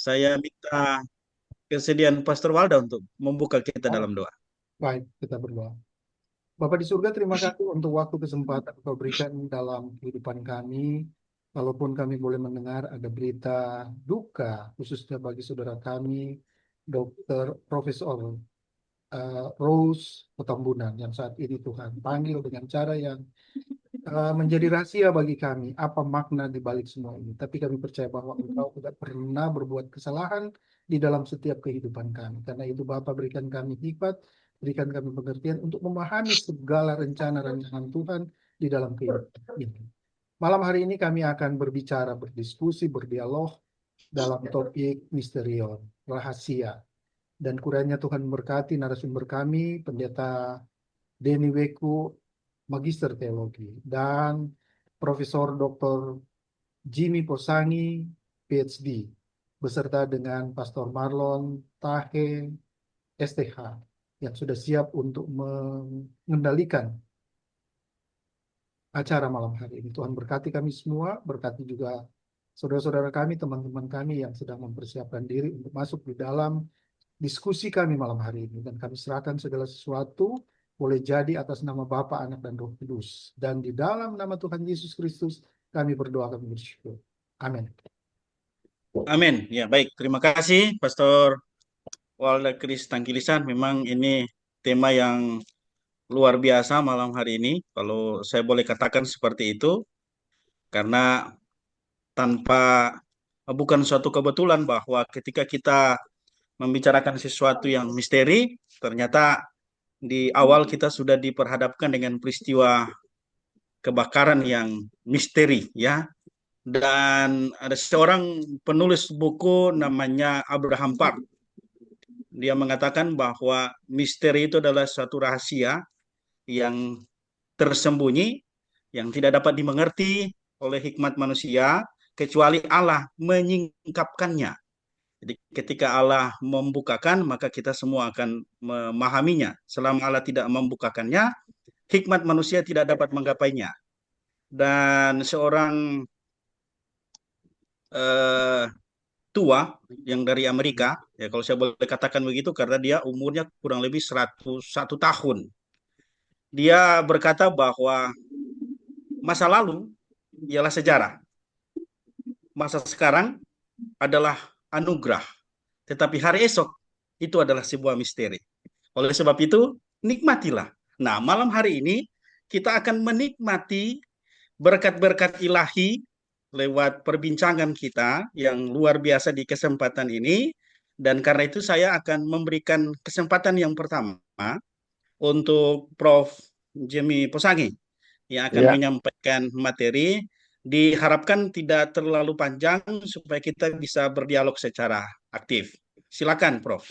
saya minta kesediaan Pastor Walda untuk membuka kita Oh, dalam doa. baik, kita berdoa. Bapak di surga, terima kasih untuk waktu kesempatan kau berikan dalam kehidupan kami. Walaupun kami boleh mendengar ada berita duka, khususnya bagi saudara kami, Dokter Profesor Rose Petambunan, yang saat ini Tuhan panggil dengan cara yang menjadi rahasia bagi kami apa makna di balik semua ini. Tapi kami percaya bahwa Engkau tidak pernah berbuat kesalahan di dalam setiap kehidupan kami. Karena itu Bapa berikan kami hikmat, berikan kami pengertian untuk memahami segala rencana rancangan Tuhan di dalam kehidupan ini. Malam hari ini kami akan berbicara, berdiskusi, berdialog dalam topik misterion, rahasia. Dan kurangnya Tuhan memberkati narasumber kami, Pendeta Denny Weku, Magister Teologi, dan Profesor Dr. Jimmy Posangi, PhD, beserta dengan Pastor Marlon Tahe, STH, yang sudah siap untuk mengendalikan acara malam hari ini. Tuhan berkati kami semua, berkati juga saudara-saudara kami, teman-teman kami yang sedang mempersiapkan diri untuk masuk di dalam diskusi kami malam hari ini. Dan kami serahkan segala sesuatu boleh jadi atas nama Bapa, Anak, dan Roh Kudus. Dan di dalam nama Tuhan Yesus Kristus kami berdoa, kami bersyukur. Amin. Amin. Ya, baik. Terima kasih Pastor Walda Kris Tangkilisan. Memang ini tema yang luar biasa malam hari ini, kalau saya boleh katakan seperti itu, karena tanpa bukan suatu kebetulan bahwa ketika kita membicarakan sesuatu yang misteri, ternyata di awal kita sudah diperhadapkan dengan peristiwa kebakaran yang misteri, ya. Dan ada seorang penulis buku namanya Abraham Park. Dia mengatakan bahwa misteri itu adalah suatu rahasia yang tersembunyi, yang tidak dapat dimengerti oleh hikmat manusia, kecuali Allah menyingkapkannya. Jadi ketika Allah membukakan, maka kita semua akan memahaminya. Selama Allah tidak membukakannya, hikmat manusia tidak dapat menggapainya. Dan seorang eh, tua yang dari Amerika, ya kalau saya boleh katakan begitu, karena dia umurnya kurang lebih 101 tahun. Dia berkata bahwa masa lalu ialah sejarah, masa sekarang adalah anugerah, tetapi hari esok itu adalah sebuah misteri. Oleh sebab itu, nikmatilah. Nah, malam hari ini kita akan menikmati berkat-berkat ilahi lewat perbincangan kita yang luar biasa di kesempatan ini. Dan karena itu saya akan memberikan kesempatan yang pertama untuk Prof. Jimmy Posangi yang akan Ya, menyampaikan materi. Diharapkan tidak terlalu panjang supaya kita bisa berdialog secara aktif. Silakan, Prof.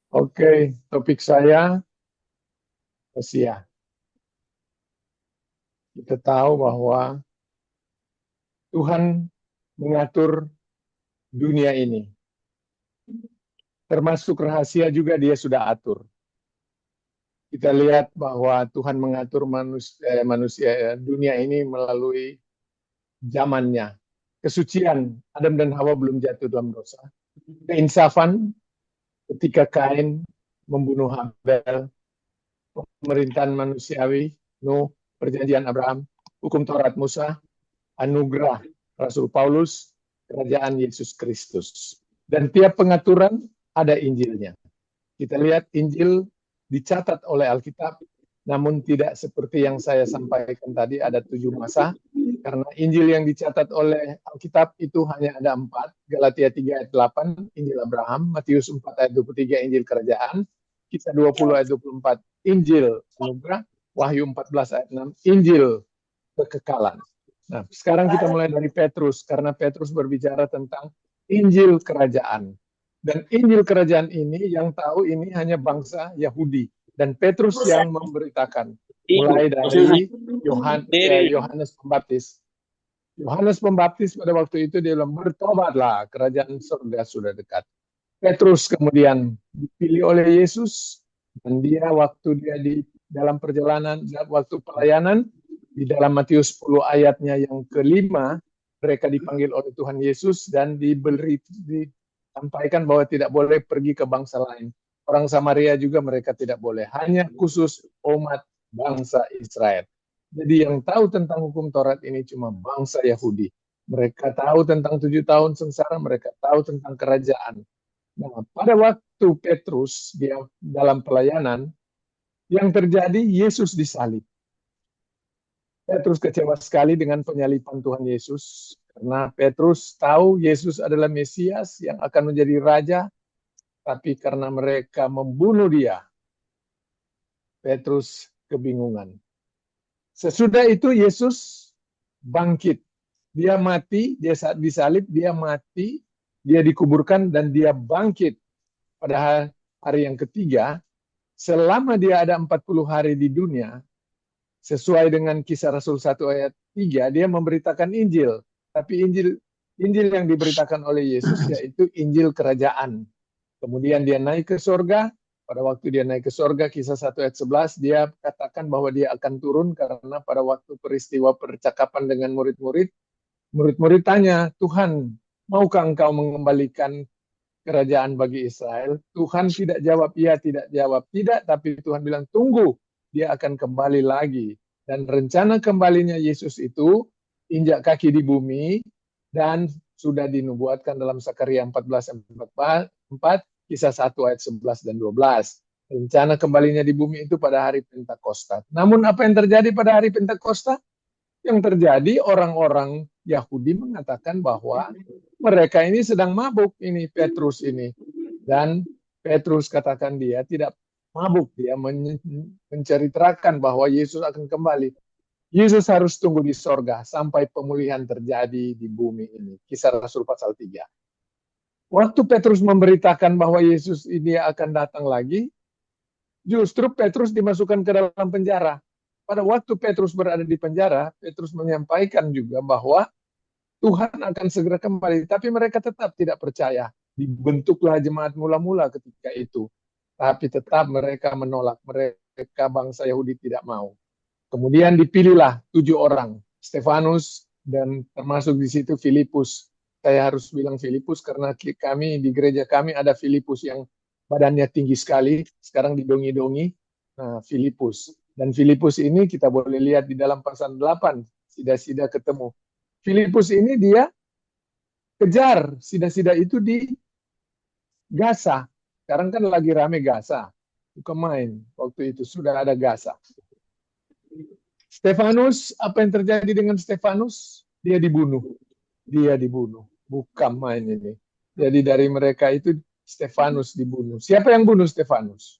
oke. Topik saya Asia. Kita tahu bahwa Tuhan mengatur dunia ini. Termasuk rahasia juga dia sudah atur. Kita lihat bahwa Tuhan mengatur manusia dunia ini melalui zamannya. Kesucian, Adam dan Hawa belum jatuh dalam dosa. Keinsafan ketika Kain membunuh Habel, pemerintahan manusiawi, Nuh, perjanjian Abraham, hukum Taurat Musa, anugerah Rasul Paulus, kerajaan Yesus Kristus. Dan tiap pengaturan ada Injilnya. Kita lihat Injil dicatat oleh Alkitab, namun tidak seperti yang saya sampaikan tadi ada 7 masa, karena Injil yang dicatat oleh Alkitab itu hanya ada 4, Galatia 3 ayat 8, Injil Abraham, Matius 4 ayat 23, Injil Kerajaan, Kisah 20 ayat 24, Injil Anugerah, Wahyu 14 ayat 6, Injil Kekekalan. Nah, sekarang kita mulai dari Petrus, karena Petrus berbicara tentang Injil Kerajaan. Dan Injil Kerajaan ini yang tahu ini hanya bangsa Yahudi. Dan Petrus yang memberitakan. Mulai dari Yohanes Pembaptis. Yohanes Pembaptis pada waktu itu dia bilang, bertobatlah, kerajaan surga sudah dekat. Petrus kemudian dipilih oleh Yesus. Dan dia waktu dia di dalam perjalanan, waktu pelayanan, Di dalam Matius 10 ayatnya yang kelima, mereka dipanggil oleh Tuhan Yesus dan disampaikan bahwa tidak boleh pergi ke bangsa lain. Orang Samaria juga mereka tidak boleh, hanya khusus umat bangsa Israel. Jadi yang tahu tentang hukum Taurat ini cuma bangsa Yahudi. Mereka tahu tentang 7 tahun sengsara, mereka tahu tentang kerajaan. Nah, pada waktu Petrus dia dalam pelayanan, yang terjadi Yesus disalib. Petrus kecewa sekali dengan penyaliban Tuhan Yesus karena Petrus tahu Yesus adalah Mesias yang akan menjadi raja, tapi karena mereka membunuh dia, Petrus kebingungan. Sesudah itu Yesus bangkit. Dia mati, dia saat disalib, dia mati, dia dikuburkan dan dia bangkit pada hari yang ketiga. Selama dia ada 40 hari di dunia, sesuai dengan Kisah Rasul 1 ayat 3, dia memberitakan Injil. Tapi Injil yang diberitakan oleh Yesus yaitu Injil kerajaan. Kemudian dia naik ke sorga. Pada waktu dia naik ke sorga, Kisah 1 ayat 11, dia katakan bahwa dia akan turun karena pada waktu peristiwa percakapan dengan murid-murid, murid-murid tanya, Tuhan, maukah engkau mengembalikan kerajaan bagi Israel? Tuhan tidak jawab, iya, tidak jawab, tidak. Tapi Tuhan bilang, tunggu, dia akan kembali lagi. Dan rencana kembalinya Yesus itu injak kaki di bumi dan sudah dinubuatkan dalam Zakaria 14:4, Kisah 1 ayat 11 dan 12. Rencana kembalinya di bumi itu pada hari Pentakosta. Namun apa yang terjadi pada hari Pentakosta? Yang terjadi orang-orang Yahudi mengatakan bahwa mereka ini sedang mabuk, ini Petrus ini. Dan Petrus katakan dia tidak mabuk, dia menceritakan bahwa Yesus akan kembali. Yesus harus tunggu di sorga sampai pemulihan terjadi di bumi ini. Kisah Rasul pasal 3. Waktu Petrus memberitakan bahwa Yesus ini akan datang lagi, justru Petrus dimasukkan ke dalam penjara. Pada waktu Petrus berada di penjara, Petrus menyampaikan juga bahwa Tuhan akan segera kembali, tapi mereka tetap tidak percaya. Dibentuklah jemaat mula-mula ketika itu, tapi tetap mereka menolak. Mereka bangsa Yahudi tidak mau. Kemudian dipilihlah 7 orang, Stefanus dan termasuk di situ Filipus. Saya harus bilang Filipus karena kami di gereja kami ada Filipus yang badannya tinggi sekali, sekarang didongi-dongi. Nah, Filipus. Dan Filipus ini kita boleh lihat di dalam pasal 8, sida-sida ketemu. Filipus ini dia kejar sida-sida itu di Gaza. Sekarang kan lagi rame Gaza. Bukan main. Waktu itu sudah ada Gaza. Stefanus, apa yang terjadi dengan Stefanus? Dia dibunuh. Dia dibunuh. Bukan main ini. Jadi dari mereka itu Stefanus dibunuh. Siapa yang bunuh Stefanus?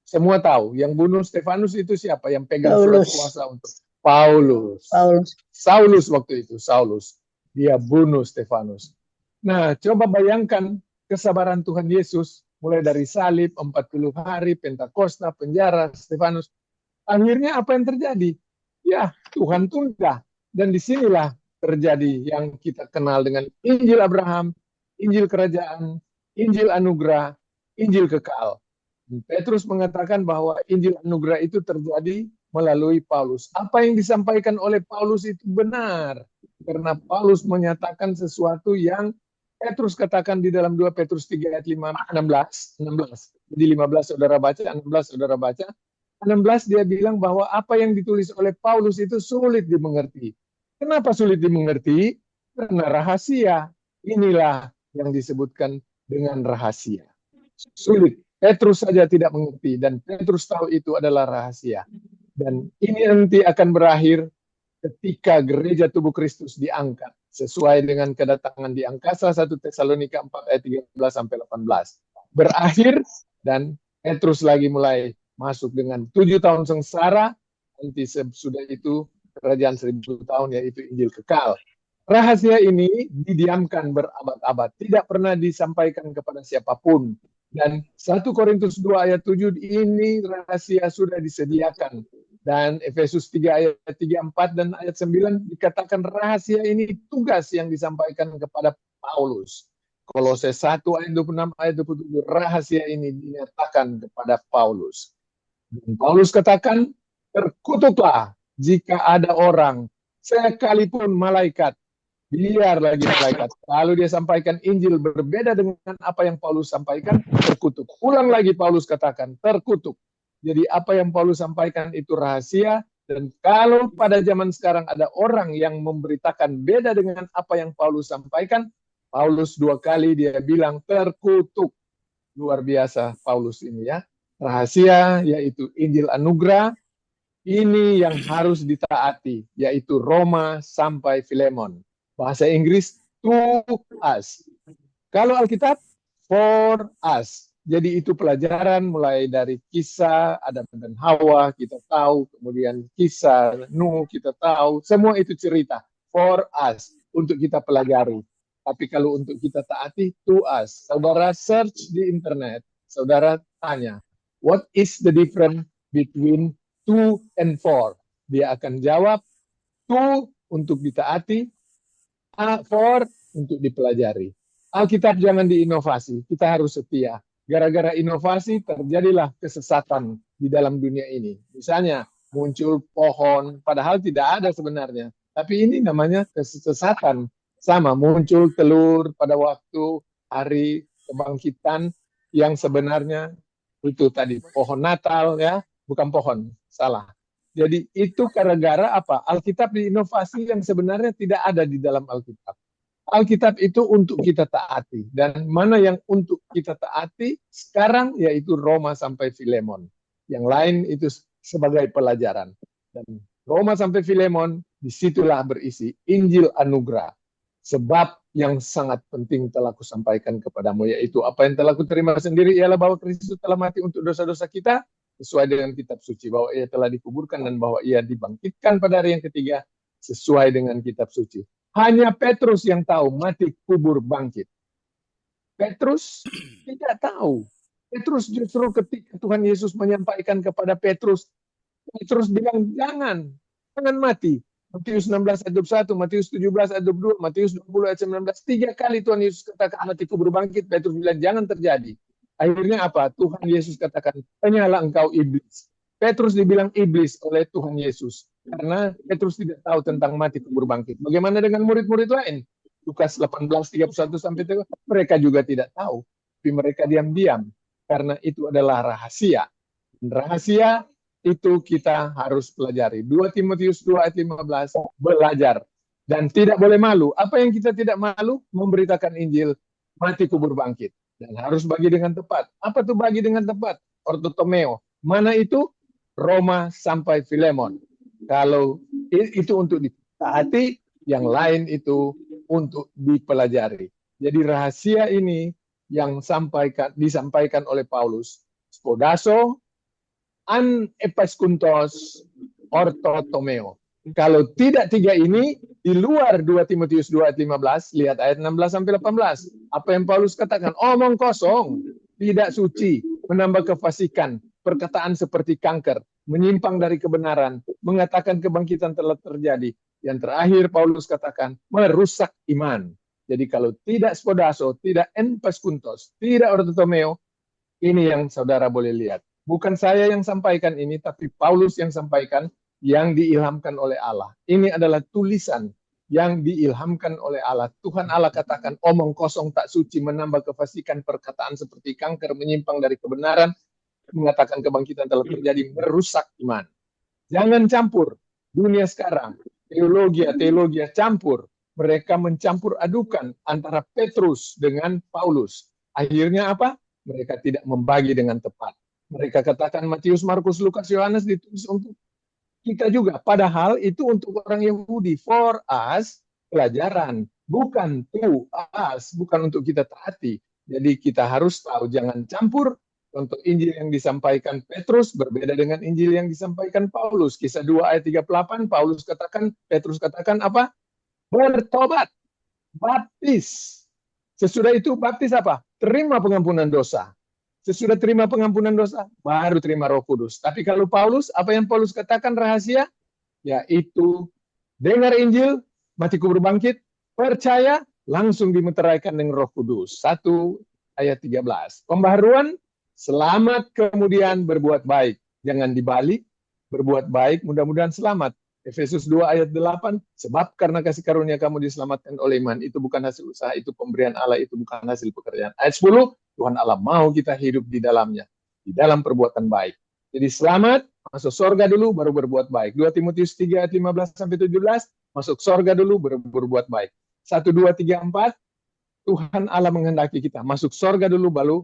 Semua tahu. Yang bunuh Stefanus itu siapa? Yang pegang surat kuasa untuk Paulus. Saulus waktu itu. Saulus. Dia bunuh Stefanus. Nah, coba bayangkan kesabaran Tuhan Yesus. Mulai dari salib, 40 hari, Pentakosta, penjara, Stefanus. Akhirnya apa yang terjadi? Ya, Tuhan tunda. Dan disinilah terjadi yang kita kenal dengan Injil Abraham, Injil Kerajaan, Injil Anugerah, Injil Kekal. Petrus mengatakan bahwa Injil Anugerah itu terjadi melalui Paulus. Apa yang disampaikan oleh Paulus itu benar. Karena Paulus menyatakan sesuatu yang Petrus katakan di dalam 2 Petrus 3 ayat 16. Jadi 15 saudara baca, 16 saudara baca. 16 dia bilang bahwa apa yang ditulis oleh Paulus itu sulit dimengerti. Kenapa sulit dimengerti? Karena rahasia. Inilah yang disebutkan dengan rahasia. Sulit. Petrus saja tidak mengerti dan Petrus tahu itu adalah rahasia. Dan ini nanti akan berakhir ketika gereja tubuh Kristus diangkat sesuai dengan kedatangan di angkasa 1 Tesalonika 4 ayat 13 sampai 18. Berakhir dan Petrus lagi mulai masuk dengan 7 tahun sengsara, nanti sudah itu kerajaan 1000 tahun yaitu Injil kekal. Rahasia ini didiamkan berabad-abad, tidak pernah disampaikan kepada siapapun. Dan 1 Korintus 2 ayat 7 ini rahasia sudah disediakan. Dan Efesus 3 ayat 3-4 dan ayat 9 dikatakan rahasia ini tugas yang disampaikan kepada Paulus. Kolose 1 ayat 26 ayat 27 rahasia ini dinyatakan kepada Paulus. Dan Paulus katakan terkutuklah jika ada orang, sekalipun malaikat, biar lagi malaikat, kalau dia sampaikan Injil berbeda dengan apa yang Paulus sampaikan, terkutuk. Ulang lagi Paulus katakan, terkutuk. Jadi apa yang Paulus sampaikan itu rahasia, dan kalau pada zaman sekarang ada orang yang memberitakan beda dengan apa yang Paulus sampaikan, Paulus 2 kali dia bilang terkutuk. Luar biasa Paulus ini ya. Rahasia yaitu Injil anugerah, ini yang harus ditaati, yaitu Roma sampai Filemon. Bahasa Inggris, to us. Kalau Alkitab, for us. Jadi itu pelajaran mulai dari kisah Adam dan Hawa, kita tahu. Kemudian kisah Nuh, kita tahu. Semua itu cerita, for us. Untuk kita pelajari. Tapi kalau untuk kita taati, to us. Saudara search di internet, saudara tanya, what is the difference between 2 and 4? Dia akan jawab 2 untuk ditaati, 4 untuk dipelajari. Alkitab jangan diinovasi, kita harus setia. Gara-gara inovasi terjadilah kesesatan di dalam dunia ini. Misalnya muncul pohon, padahal tidak ada sebenarnya. Tapi ini namanya kesesatan. Sama, muncul telur pada waktu hari kebangkitan yang sebenarnya itu tadi pohon Natal ya, bukan pohon, salah. Jadi itu gara-gara apa? Alkitab diinovasi yang sebenarnya tidak ada di dalam Alkitab. Alkitab itu untuk kita taati. Dan mana yang untuk kita taati sekarang yaitu Roma sampai Filemon. Yang lain itu sebagai pelajaran. Dan Roma sampai Filemon, disitulah berisi Injil anugerah. Sebab yang sangat penting telah kusampaikan kepadamu, yaitu apa yang telah kuterima sendiri ialah bahwa Kristus telah mati untuk dosa-dosa kita, sesuai dengan kitab suci, bahwa ia telah dikuburkan dan bahwa ia dibangkitkan pada hari yang ketiga, sesuai dengan kitab suci. Hanya Petrus yang tahu mati, kubur, bangkit. Petrus tidak tahu. Petrus justru ketika Tuhan Yesus menyampaikan kepada Petrus, Petrus bilang, jangan mati. Matius 16 ayat 21, Matius 17 ayat 22, Matius 20 ayat 19. 3 kali Tuhan Yesus katakan mati kubur bangkit. Petrus bilang jangan terjadi. Akhirnya apa? Tuhan Yesus katakan, hanyalah engkau iblis. Petrus dibilang iblis oleh Tuhan Yesus. Karena Petrus tidak tahu tentang mati kubur bangkit. Bagaimana dengan murid-murid lain? Lukas 18, 31 sampai 3, mereka juga tidak tahu. Tapi mereka diam-diam. Karena itu adalah rahasia. Dan rahasia itu kita harus pelajari. 2 Timotius 2 ayat 15, belajar. Dan tidak boleh malu. Apa yang kita tidak malu? Memberitakan Injil, mati kubur bangkit. Dan harus bagi dengan tepat. Apa tuh bagi dengan tepat? Ortotomeo. Mana itu? Roma sampai Filemon. Kalau itu untuk ditaati, yang lain itu untuk dipelajari. Jadi rahasia ini yang disampaikan oleh Paulus. Spodaso, an epaskuntos, ortotomeo. Kalau tidak tiga ini, di luar 2 Timotius 2 ayat 15, lihat ayat 16 sampai 18. Apa yang Paulus katakan? Omong kosong, tidak suci, menambah kefasikan, perkataan seperti kanker, menyimpang dari kebenaran, mengatakan kebangkitan telah terjadi. Yang terakhir Paulus katakan, merusak iman. Jadi kalau tidak spodaso, tidak enpaskuntos, tidak ortotomeo, ini yang saudara boleh lihat. Bukan saya yang sampaikan ini, tapi Paulus yang sampaikan, yang diilhamkan oleh Allah. Ini adalah tulisan yang diilhamkan oleh Allah. Tuhan Allah katakan, omong kosong tak suci, menambah kefasikan, perkataan seperti kanker, menyimpang dari kebenaran, mengatakan kebangkitan telah terjadi, merusak iman. Jangan campur. Dunia sekarang, teologi campur. Mereka mencampur adukan antara Petrus dengan Paulus. Akhirnya apa? Mereka tidak membagi dengan tepat. Mereka katakan Matius, Markus, Lukas, Yohanes ditulis untuk kita juga. Padahal itu untuk orang Yahudi. For us, pelajaran. Bukan to us. Bukan untuk kita taati. Jadi kita harus tahu, jangan campur. Untuk Injil yang disampaikan Petrus berbeda dengan Injil yang disampaikan Paulus. Kisah 2 ayat 38, Petrus katakan apa? Bertobat. Baptis. Sesudah itu baptis apa? Terima pengampunan dosa. Sesudah terima pengampunan dosa, baru terima Roh Kudus. Tapi kalau Paulus, apa yang Paulus katakan rahasia? Yaitu dengar Injil, mati kubur bangkit, percaya, langsung dimeteraikan dengan Roh Kudus. 1 ayat 13. Pembaharuan, selamat kemudian berbuat baik. Jangan dibalik, berbuat baik, mudah-mudahan selamat. Efesus 2 ayat 8, sebab karena kasih karunia kamu diselamatkan oleh iman, itu bukan hasil usaha, itu pemberian Allah, itu bukan hasil pekerjaan. Ayat 10, Tuhan Allah mau kita hidup di dalamnya, di dalam perbuatan baik. Jadi selamat, masuk sorga dulu, baru berbuat baik. 2 Timotius 3 ayat 15-17, masuk sorga dulu, baru berbuat baik. 1, 2, 3, 4, Tuhan Allah menghendaki kita masuk sorga dulu, baru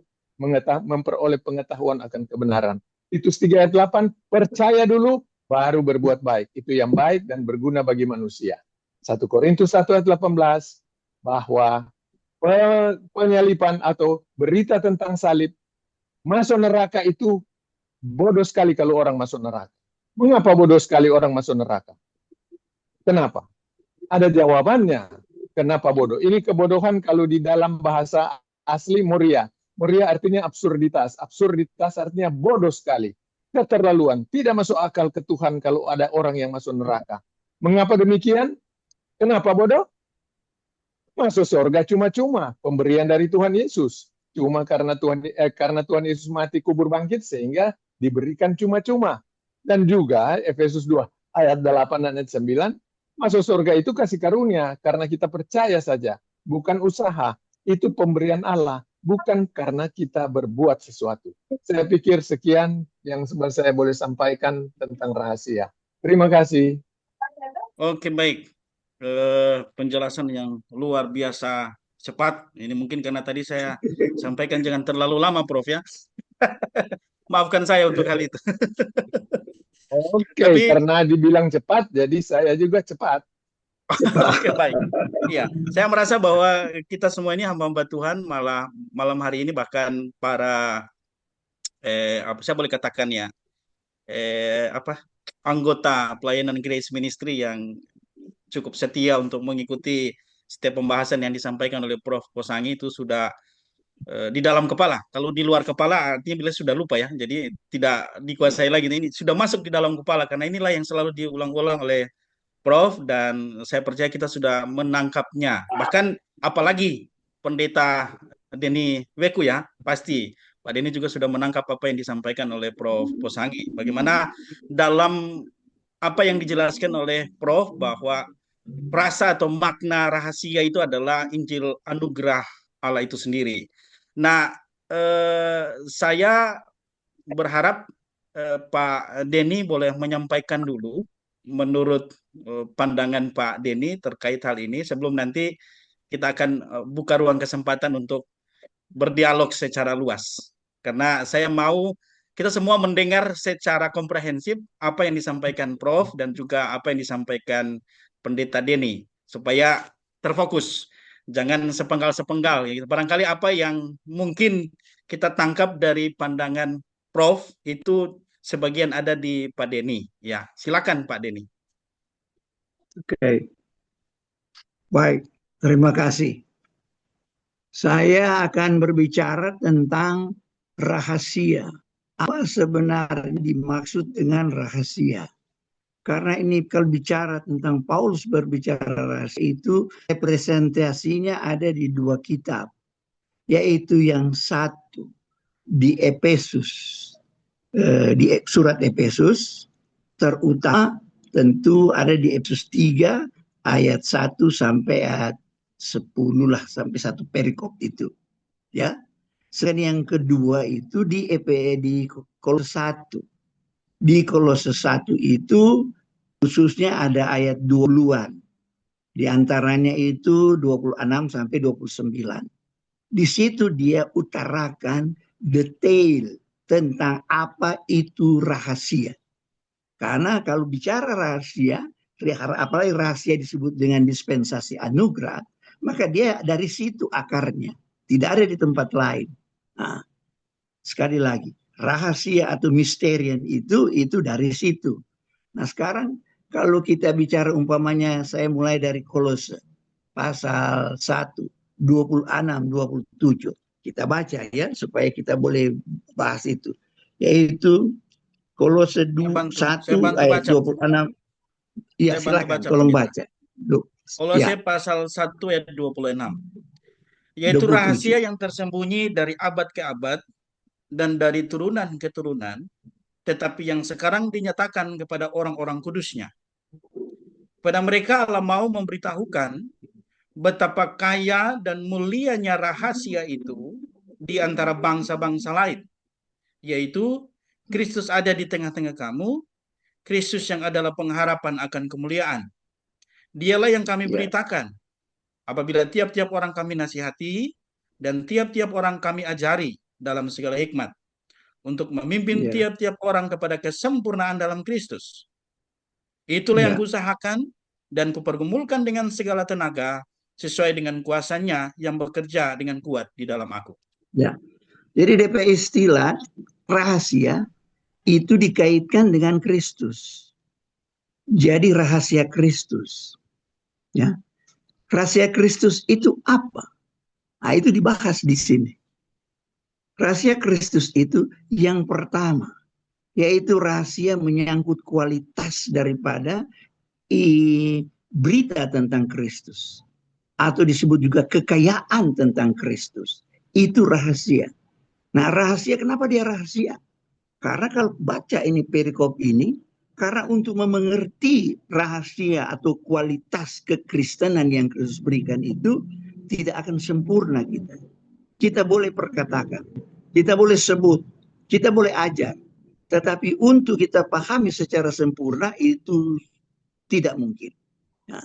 memperoleh pengetahuan akan kebenaran. Titus 3 ayat 8, percaya dulu, baru berbuat baik. Itu yang baik dan berguna bagi manusia. 1 Korintus 1 ayat 18, bahwa penyalipan atau berita tentang salib, masuk neraka itu bodoh sekali kalau orang masuk neraka. Mengapa bodoh sekali orang masuk neraka? Kenapa? Ada jawabannya. Kenapa bodoh? Ini kebodohan kalau di dalam bahasa asli moria. Moria artinya absurditas. Absurditas artinya bodoh sekali. Keterlaluan. Tidak masuk akal ke Tuhan kalau ada orang yang masuk neraka. Mengapa demikian? Kenapa bodoh? Masuk surga cuma-cuma. Pemberian dari Tuhan Yesus. Cuma karena Tuhan Yesus mati kubur bangkit sehingga diberikan cuma-cuma. Dan juga Efesus 2 ayat 8 dan ayat 9, masuk surga itu kasih karunia karena kita percaya saja, bukan usaha. Itu pemberian Allah, bukan karena kita berbuat sesuatu. Saya pikir sekian yang saya boleh sampaikan tentang rahasia. Terima kasih. Oke, baik. Penjelasan yang luar biasa cepat. Ini mungkin karena tadi saya sampaikan jangan terlalu lama, Prof ya. Maafkan saya untuk hal itu. Oke, Tapi karena dibilang cepat, jadi saya juga cepat. oke, baik. Iya, saya merasa bahwa kita semua ini hamba-hamba Tuhan, malah malam hari ini bahkan para saya boleh katakan ya, anggota pelayanan Grace Ministry yang cukup setia untuk mengikuti setiap pembahasan yang disampaikan oleh Prof. Kosangi itu sudah di dalam kepala. Kalau di luar kepala artinya bila sudah lupa ya. Jadi tidak dikuasai lagi. Ini sudah masuk di dalam kepala karena inilah yang selalu diulang-ulang oleh Prof. Dan saya percaya kita sudah menangkapnya. Bahkan apalagi Pendeta Denny Weku ya, pasti Pak Denny juga sudah menangkap apa yang disampaikan oleh Prof. Kosangi. Bagaimana dalam apa yang dijelaskan oleh Prof bahwa rasa atau makna rahasia itu adalah Injil anugerah Allah itu sendiri. Nah, saya berharap Pak Denny boleh menyampaikan dulu menurut pandangan Pak Denny terkait hal ini sebelum nanti kita akan buka ruang kesempatan untuk berdialog secara luas. Karena saya mau kita semua mendengar secara komprehensif apa yang disampaikan Prof dan juga apa yang disampaikan Pendeta Denny supaya terfokus. Jangan sepenggal-sepenggal. Barangkali apa yang mungkin kita tangkap dari pandangan Prof itu sebagian ada di Pak Denny. Ya, silakan Pak Denny. Oke, baik. Terima kasih. Saya akan berbicara tentang rahasia. Apa sebenarnya dimaksud dengan rahasia? Karena ini kalau bicara tentang Paulus berbicara rahasia itu representasinya ada di dua kitab. Yaitu yang satu di Efesus. Di surat Efesus terutama tentu ada di Efesus 3 ayat 1 sampai ayat 10 lah, sampai satu perikop itu ya. Sedang yang kedua itu di Kolose 1. Di Kolose 1 itu khususnya ada ayat 20-an. Di antaranya itu 26 sampai 29. Di situ dia utarakan detail tentang apa itu rahasia. Karena kalau bicara rahasia, apalagi rahasia disebut dengan dispensasi anugerah, maka dia dari situ akarnya, tidak ada di tempat lain. Nah, sekali lagi, rahasia atau misterian itu dari situ. Nah sekarang kalau kita bicara umpamanya, saya mulai dari Kolose pasal 1, 26, 27. Kita baca ya, supaya kita boleh bahas itu. Yaitu Kolose 1 ayat 26. Iya, silakan tolong baca. Kolose pasal 1 ayat 26. Yaitu 27. rahasia yang tersembunyi dari abad ke abad dan dari turunan ke turunan, tetapi yang sekarang dinyatakan kepada orang-orang kudusnya. Pada mereka Allah mau memberitahukan betapa kaya dan mulianya rahasia itu di antara bangsa-bangsa lain, yaitu Kristus ada di tengah-tengah kamu, Kristus yang adalah pengharapan akan kemuliaan. Dialah yang kami Ya, beritakan apabila tiap-tiap orang kami nasihati dan tiap-tiap orang kami ajari dalam segala hikmat, untuk memimpin ya, tiap-tiap orang kepada kesempurnaan dalam Kristus. Itulah yang ya, kuusahakan dan kupergumulkan dengan segala tenaga sesuai dengan kuasanya yang bekerja dengan kuat di dalam aku. ya. Jadi DP istilah rahasia itu dikaitkan dengan Kristus. Jadi rahasia Kristus. Ya. Rahasia Kristus itu apa? Nah, itu dibahas di sini. Rahasia Kristus itu yang pertama, yaitu rahasia menyangkut kualitas daripada berita tentang Kristus. Atau disebut juga kekayaan tentang Kristus. Itu rahasia. Nah, rahasia, kenapa dia rahasia? Karena kalau baca ini perikop ini, karena untuk mengerti rahasia atau kualitas kekristenan yang Kristus berikan itu, tidak akan sempurna kita. Kita boleh perkatakan, kita boleh sebut, kita boleh ajar. Tetapi untuk kita pahami secara sempurna itu tidak mungkin. Nah,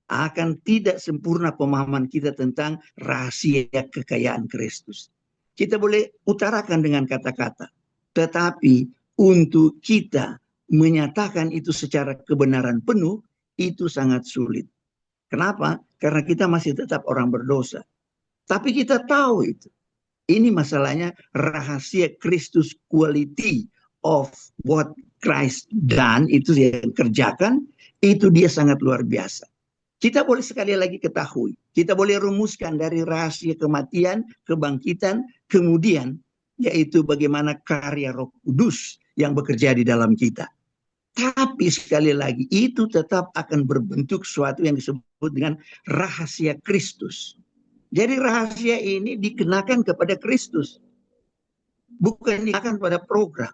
akan tidak sempurna pemahaman kita tentang rahasia kekayaan Kristus. Kita boleh utarakan dengan kata-kata, tetapi untuk kita menyatakan itu secara kebenaran penuh, itu sangat sulit. Kenapa? Karena kita masih tetap orang berdosa. Tapi kita tahu itu. Ini masalahnya rahasia Kristus, quality of what Christ done, itu yang kerjakan, itu dia sangat luar biasa. Kita boleh sekali lagi ketahui, kita boleh rumuskan dari rahasia kematian, kebangkitan, kemudian yaitu bagaimana karya Roh Kudus yang bekerja di dalam kita. Tapi sekali lagi itu tetap akan berbentuk suatu yang disebut dengan rahasia Kristus. Jadi rahasia ini dikenakan kepada Kristus, bukan dikenakan pada program,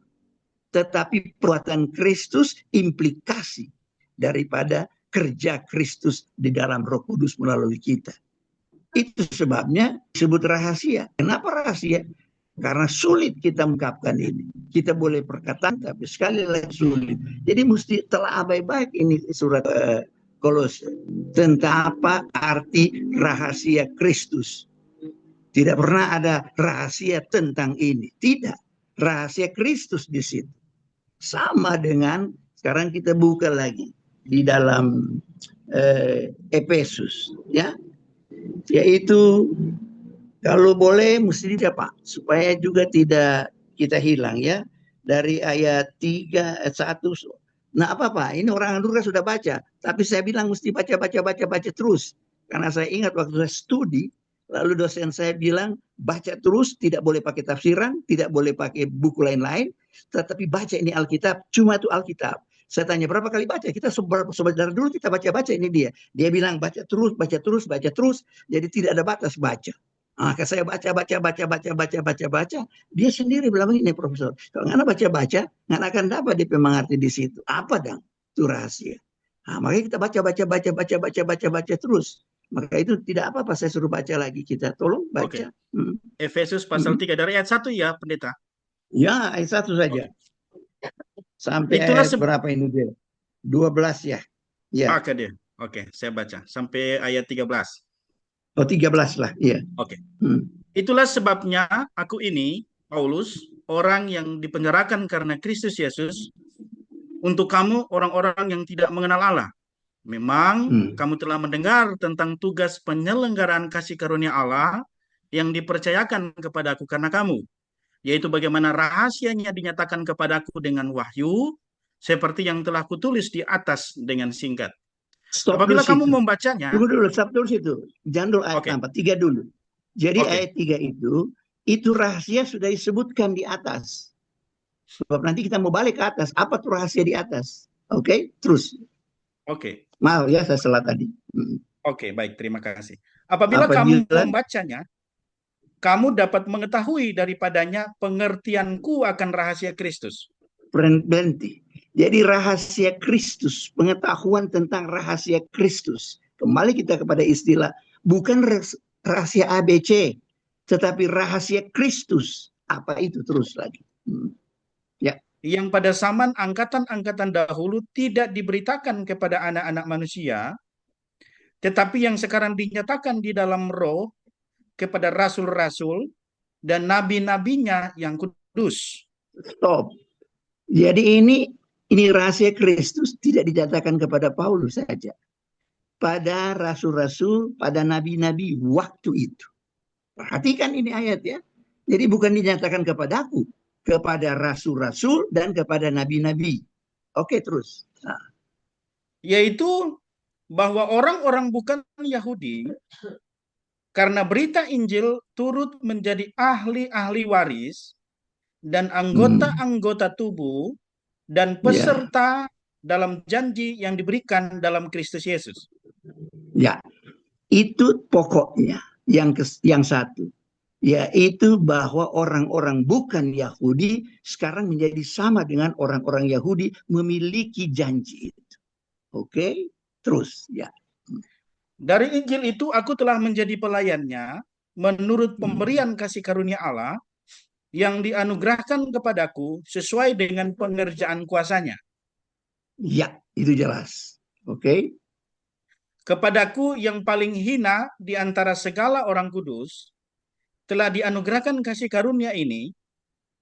tetapi perbuatan Kristus implikasi daripada kerja Kristus di dalam Roh Kudus melalui kita. Itu sebabnya disebut rahasia. Kenapa rahasia? Karena sulit kita mengungkapkan ini. Kita boleh perkataan, tapi sekali lagi sulit. Jadi mesti telah baik-baik ini surat Kolose tentang apa arti rahasia Kristus. Tidak pernah ada rahasia tentang ini. Tidak. Rahasia Kristus di situ. Sama dengan, sekarang kita buka lagi di dalam Efesus, ya, yaitu kalau boleh mesti didapat supaya juga tidak kita hilang, ya, dari ayat 3 ayat 1. Nah, apa-apa, ini orang Andurga sudah baca, tapi saya bilang mesti baca terus, karena saya ingat waktu saya studi, lalu dosen saya bilang baca terus, tidak boleh pakai tafsiran, tidak boleh pakai buku lain-lain, tetapi baca ini Alkitab, cuma itu Alkitab. Saya tanya berapa kali baca, kita saudara dulu kita baca ini dia bilang baca terus, jadi tidak ada batas baca. Maka saya baca, dia sendiri bilang ini profesor, kalau nggak baca, nggak akan dapat dia mengerti di situ. Apa dong? Itu rahasia. Makanya kita baca terus. Maka itu tidak apa-apa saya suruh baca lagi, kita tolong baca. Efesus pasal 3 dari ayat 1 ya pendeta? Ya, ayat 1 saja. Sampai Itulah ayat berapa ini dia? 12 ya. Ya. Oke deh. Oke, saya baca sampai ayat 13. Oh, 13 lah, iya. Oke. Itulah sebabnya aku ini, Paulus, orang yang dipenjarakan karena Kristus Yesus, untuk kamu orang-orang yang tidak mengenal Allah. Memang kamu telah mendengar tentang tugas penyelenggaraan kasih karunia Allah yang dipercayakan kepadaku karena kamu, yaitu bagaimana rahasianya dinyatakan kepadaku dengan wahyu, seperti yang telah kutulis di atas dengan singkat. Apabila kamu membacanya, tunggu dulu, stop dulu situ. Jangan dulu ayat 3 dulu. Jadi ayat 3 itu rahasia sudah disebutkan di atas. Sebab nanti kita mau balik ke atas. Apa tuh rahasia di atas? Oke, terus. Oke. Maaf ya, saya salah tadi. Oke, baik, terima kasih. Apabila kamu membacanya, kamu dapat mengetahui daripadanya pengertianku akan rahasia Kristus. Berhenti. Jadi rahasia Kristus, pengetahuan tentang rahasia Kristus. Kembali kita kepada istilah, bukan rahasia ABC, tetapi rahasia Kristus. Apa itu terus lagi? Ya. Yang pada zaman angkatan-angkatan dahulu tidak diberitakan kepada anak-anak manusia, tetapi yang sekarang dinyatakan di dalam roh kepada rasul-rasul dan nabi-nabinya yang kudus. Stop. Jadi ini rahasia Kristus tidak dinyatakan kepada Paulus saja. Pada rasul-rasul, pada nabi-nabi waktu itu. Perhatikan ini ayat ya. Jadi bukan dinyatakan kepadaku, kepada rasul-rasul dan kepada nabi-nabi. Oke, terus. Nah. Yaitu bahwa orang-orang bukan Yahudi karena berita Injil turut menjadi ahli-ahli waris dan anggota-anggota tubuh dan peserta dalam janji yang diberikan dalam Kristus Yesus. Ya, itu pokoknya yang satu, yaitu bahwa orang-orang bukan Yahudi sekarang menjadi sama dengan orang-orang Yahudi memiliki janji itu. Oke, terus ya. Dari Injil itu aku telah menjadi pelayannya menurut pemberian kasih karunia Allah yang dianugerahkan kepadaku sesuai dengan pengerjaan kuasanya. Ya, itu jelas. Oke. Kepadaku yang paling hina di antara segala orang kudus, telah dianugerahkan kasih karunia ini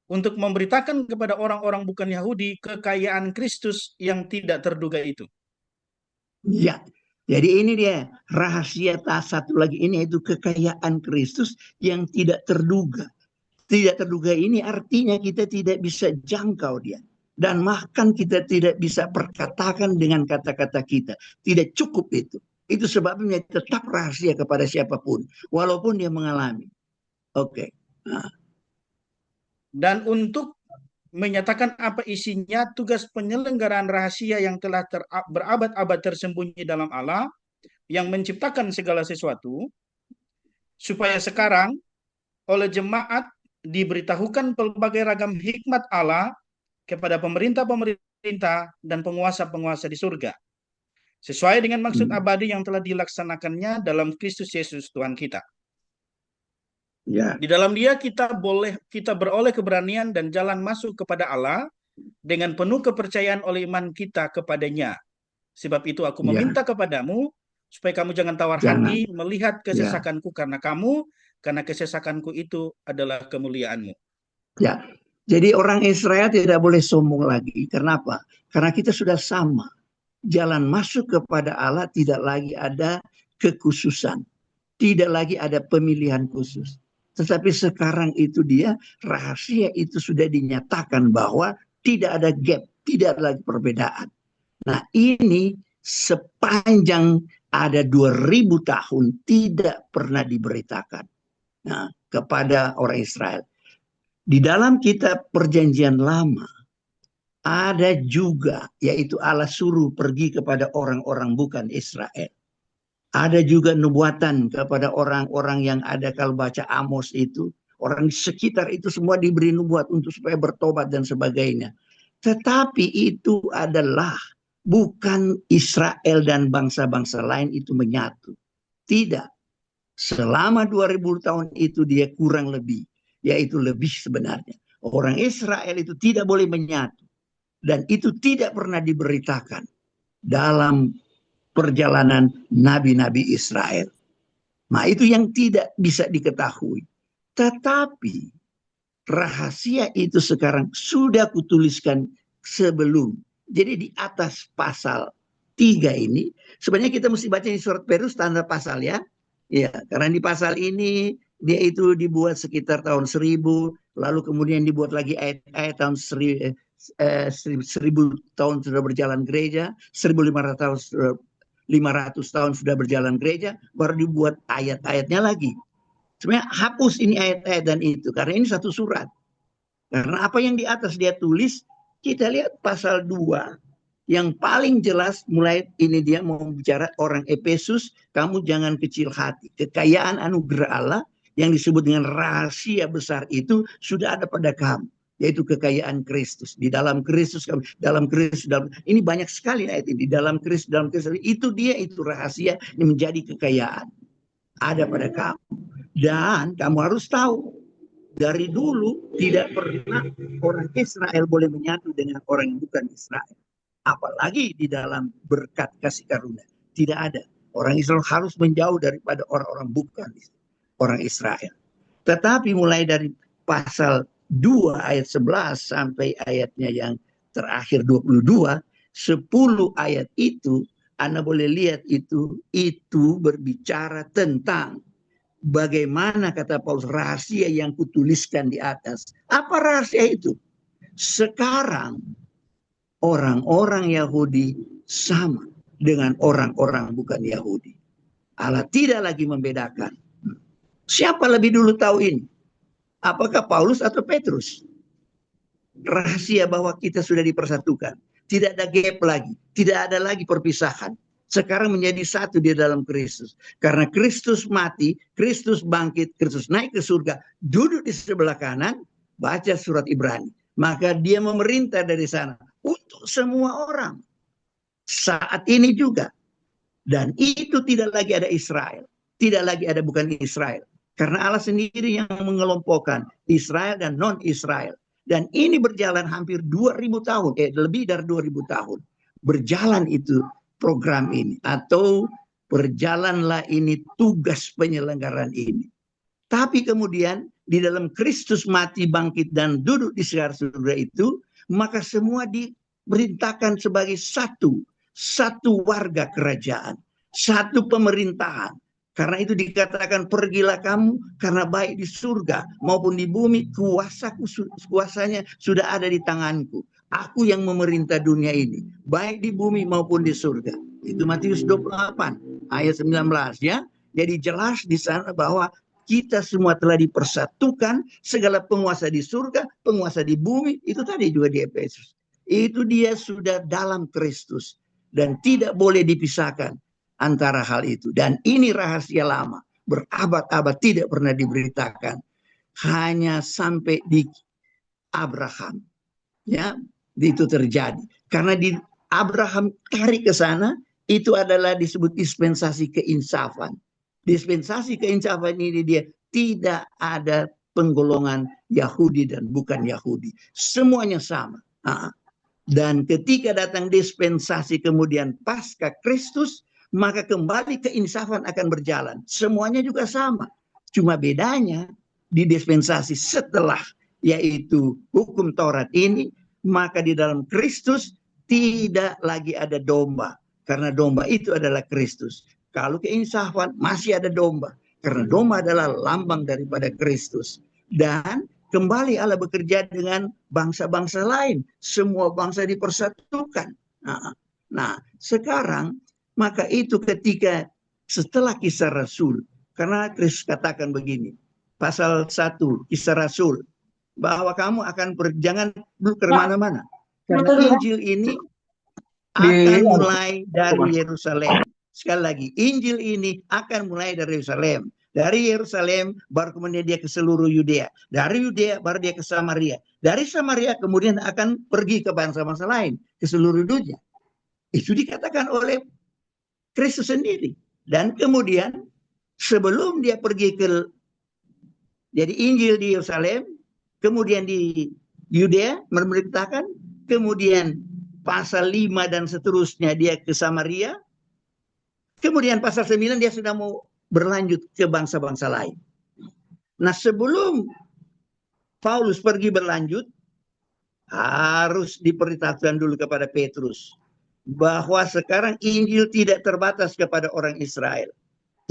untuk memberitakan kepada orang-orang bukan Yahudi kekayaan Kristus yang tidak terduga itu. Ya, jadi ini dia rahasia satu lagi ini, yaitu kekayaan Kristus yang tidak terduga. Tidak terduga ini artinya kita tidak bisa jangkau dia. Dan bahkan kita tidak bisa perkatakan dengan kata-kata kita. Tidak cukup itu. Itu sebabnya tetap rahasia kepada siapapun. Walaupun dia mengalami. Oke. Nah. Dan untuk menyatakan apa isinya, tugas penyelenggaraan rahasia yang telah berabad-abad tersembunyi dalam Allah, yang menciptakan segala sesuatu, supaya sekarang oleh jemaat diberitahukan pelbagai ragam hikmat Allah kepada pemerintah-pemerintah dan penguasa-penguasa di surga, sesuai dengan maksud abadi yang telah dilaksanakannya dalam Kristus Yesus Tuhan kita. Ya. Di dalam Dia kita beroleh keberanian dan jalan masuk kepada Allah dengan penuh kepercayaan oleh iman kita kepadanya. Sebab itu aku meminta kepadamu supaya kamu jangan tawar hati melihat kesesakanku karena kesesakanku itu adalah kemuliaanmu. Ya, jadi orang Israel tidak boleh sombong lagi. Kenapa? Karena kita sudah sama. Jalan masuk kepada Allah tidak lagi ada kekhususan. Tidak lagi ada pemilihan khusus. Tetapi sekarang itu dia, rahasia itu sudah dinyatakan bahwa tidak ada gap, tidak ada lagi perbedaan. Nah ini sepanjang ada 2000 tahun tidak pernah diberitakan kepada orang Israel. Di dalam kitab Perjanjian Lama ada juga, yaitu Allah suruh pergi kepada orang-orang bukan Israel. Ada juga nubuatan kepada orang-orang yang ada, kalau baca Amos itu, orang di sekitar itu semua diberi nubuat untuk supaya bertobat dan sebagainya. Tetapi itu adalah bukan Israel dan bangsa-bangsa lain itu menyatu. Tidak. Selama 2000 tahun itu dia kurang lebih, yaitu lebih sebenarnya. Orang Israel itu tidak boleh menyatu. Dan itu tidak pernah diberitakan dalam perjalanan nabi-nabi Israel. Nah itu yang tidak bisa diketahui. Tetapi rahasia itu sekarang sudah kutuliskan sebelum. Jadi di atas pasal 3 ini, sebenarnya kita mesti baca di surat Petrus tanda pasal ya. Ya, karena di pasal ini dia itu dibuat sekitar tahun 1000, lalu kemudian dibuat lagi ayat-ayat tahun 1000 tahun sudah berjalan gereja, 1500 tahun 500 tahun sudah berjalan gereja, baru dibuat ayat-ayatnya lagi. Sebenarnya hapus ini ayat-ayat dan itu, karena ini satu surat. Karena apa yang di atas dia tulis, kita lihat pasal 2, yang paling jelas mulai ini dia mau bicara orang Efesus, kamu jangan kecil hati. Kekayaan anugerah Allah yang disebut dengan rahasia besar itu sudah ada pada kamu. yaitu kekayaan Kristus. Di dalam Kristus, dalam Kristus, ini banyak sekali ayat ini. Di dalam Kristus, itu dia, itu rahasia yang menjadi kekayaan. Ada pada kamu. Dan kamu harus tahu, dari dulu tidak pernah orang Israel boleh menyatu dengan orang yang bukan Israel. Apalagi di dalam berkat kasih karunia. Tidak ada. Orang Israel harus menjauh daripada orang-orang bukan orang Israel. Tetapi mulai dari pasal 2 ayat 11 sampai ayatnya yang terakhir 22, 10 ayat itu, Anda boleh lihat itu berbicara tentang bagaimana, kata Paulus, rahasia yang kutuliskan di atas. Apa rahasia itu? Sekarang orang-orang Yahudi sama dengan orang-orang bukan Yahudi. Allah tidak lagi membedakan. Siapa lebih dulu tahu ini? Apakah Paulus atau Petrus? Rahasia bahwa kita sudah dipersatukan. Tidak ada gap lagi. Tidak ada lagi perpisahan. Sekarang menjadi satu di dalam Kristus. Karena Kristus mati, Kristus bangkit, Kristus naik ke surga, duduk di sebelah kanan, baca surat Ibrani. Maka dia memerintah dari sana untuk semua orang. Saat ini juga. Dan itu tidak lagi ada Israel. Tidak lagi ada bukan Israel. Karena Allah sendiri yang mengelompokkan Israel dan non-Israel. Dan ini berjalan hampir 2000 tahun. Lebih dari 2000 tahun. Berjalan itu program ini. Atau berjalanlah ini tugas penyelenggaraan ini. Tapi kemudian di dalam Kristus mati, bangkit, dan duduk di segar surga itu, maka semua diperintahkan sebagai satu warga kerajaan, satu pemerintahan. Karena itu dikatakan, pergilah kamu, karena baik di surga maupun di bumi, kuasanya sudah ada di tanganku. Aku yang memerintah dunia ini, baik di bumi maupun di surga. Itu Matius 28 ayat 19 ya. Jadi jelas di sana bahwa kita semua telah dipersatukan, segala penguasa di surga, penguasa di bumi, itu tadi juga di Efesus. Itu dia sudah dalam Kristus. Dan tidak boleh dipisahkan antara hal itu. Dan ini rahasia lama. Berabad-abad tidak pernah diberitakan. Hanya sampai di Abraham. Ya, itu terjadi. Karena di Abraham tarik ke sana, itu adalah disebut dispensasi keinsafan. Dispensasi keinsafan ini dia tidak ada penggolongan Yahudi dan bukan Yahudi. Semuanya sama. Dan ketika datang dispensasi kemudian pasca Kristus, maka kembali keinsafan akan berjalan. Semuanya juga sama. Cuma bedanya di dispensasi setelah, yaitu hukum Taurat ini, maka di dalam Kristus tidak lagi ada domba. Karena domba itu adalah Kristus. Kalau keinsafan masih ada domba. Karena domba adalah lambang daripada Kristus. Dan kembali Allah bekerja dengan bangsa-bangsa lain. Semua bangsa dipersatukan. Nah, sekarang maka itu ketika setelah Kisah Rasul. Karena Kristus katakan begini. Pasal 1 Kisah Rasul. Bahwa kamu akan jangan kemana-mana. Karena Injil ini akan mulai dari Yerusalem. Sekali lagi, Injil ini akan mulai dari Yerusalem. Dari Yerusalem, baru kemudian dia ke seluruh Yudea. Dari Yudea, baru dia ke Samaria. Dari Samaria, kemudian akan pergi ke bangsa-bangsa lain. Ke seluruh dunia. Itu dikatakan oleh Kristus sendiri. Dan kemudian, sebelum dia pergi ke... Jadi Injil di Yerusalem, kemudian di Yudea, memerintahkan. Kemudian pasal 5 dan seterusnya dia ke Samaria. Kemudian pasal 9 dia sudah mau berlanjut ke bangsa-bangsa lain. Nah, sebelum Paulus pergi berlanjut, harus diperintahkan dulu kepada Petrus bahwa sekarang Injil tidak terbatas kepada orang Israel.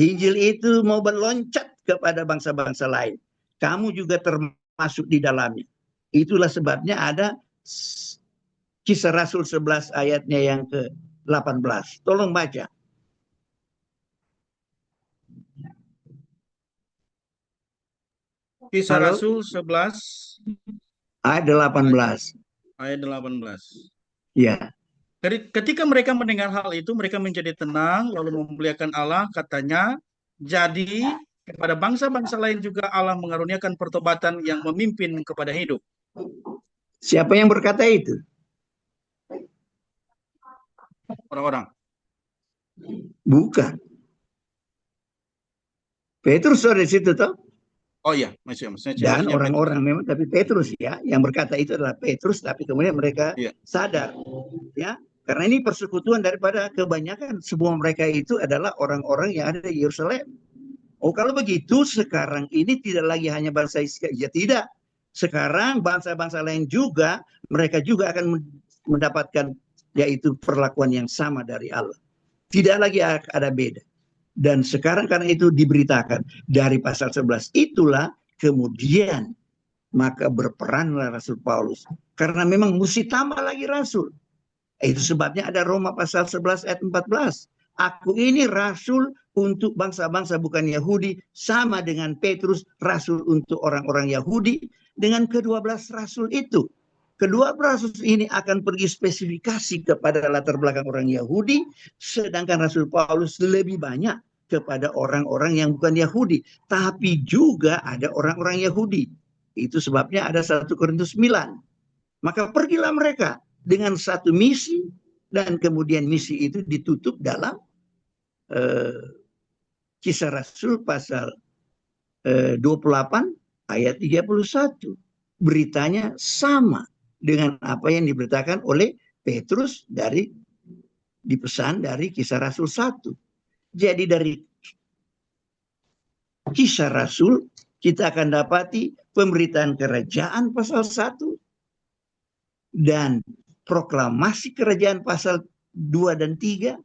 Injil itu mau berloncat kepada bangsa-bangsa lain. Kamu juga termasuk di dalamnya. Itulah sebabnya ada Kisah Rasul 11 ayatnya yang ke-18. Tolong baca. Kisah Rasul 11 ayat 18. Ayat 18. Ya. Ketika mereka mendengar hal itu, mereka menjadi tenang, lalu memuliakan Allah, katanya, jadi kepada bangsa-bangsa lain juga Allah mengaruniakan pertobatan yang memimpin kepada hidup. Siapa yang berkata itu? Orang-orang. Bukan. Petrus ada di situ toh. Oh iya, maksudnya Dan harusnya Petrus. orang-orang memang, tapi Petrus ya, yang berkata itu adalah Petrus, tapi kemudian mereka Iya. sadar, ya, karena ini persekutuan daripada kebanyakan semua mereka itu adalah orang-orang yang ada di Yerusalem. Oh kalau begitu sekarang ini tidak lagi hanya bangsa Israel, ya tidak. Sekarang bangsa-bangsa lain juga, mereka juga akan mendapatkan yaitu perlakuan yang sama dari Allah. Tidak lagi ada beda. Dan sekarang karena itu diberitakan dari pasal 11 itulah kemudian maka berperanlah Rasul Paulus. Karena memang mesti tambah lagi Rasul. Itu sebabnya ada Roma pasal 11 ayat 14. Aku ini Rasul untuk bangsa-bangsa bukan Yahudi, sama dengan Petrus Rasul untuk orang-orang Yahudi. Dengan ke-12 Rasul itu, kedua Rasul ini akan pergi spesifikasi kepada latar belakang orang Yahudi, sedangkan Rasul Paulus lebih banyak kepada orang-orang yang bukan Yahudi, tapi juga ada orang-orang Yahudi. Itu sebabnya ada 1 Korintus 9. Maka pergilah mereka dengan satu misi, dan kemudian misi itu ditutup dalam Kisah Rasul pasal 28 ayat 31. Beritanya sama dengan apa yang diberitakan oleh Petrus dipesan dari Kisah Rasul 1. Jadi dari Kisah Rasul kita akan dapati pemberitaan kerajaan pasal 1 dan proklamasi kerajaan pasal 2 dan 3,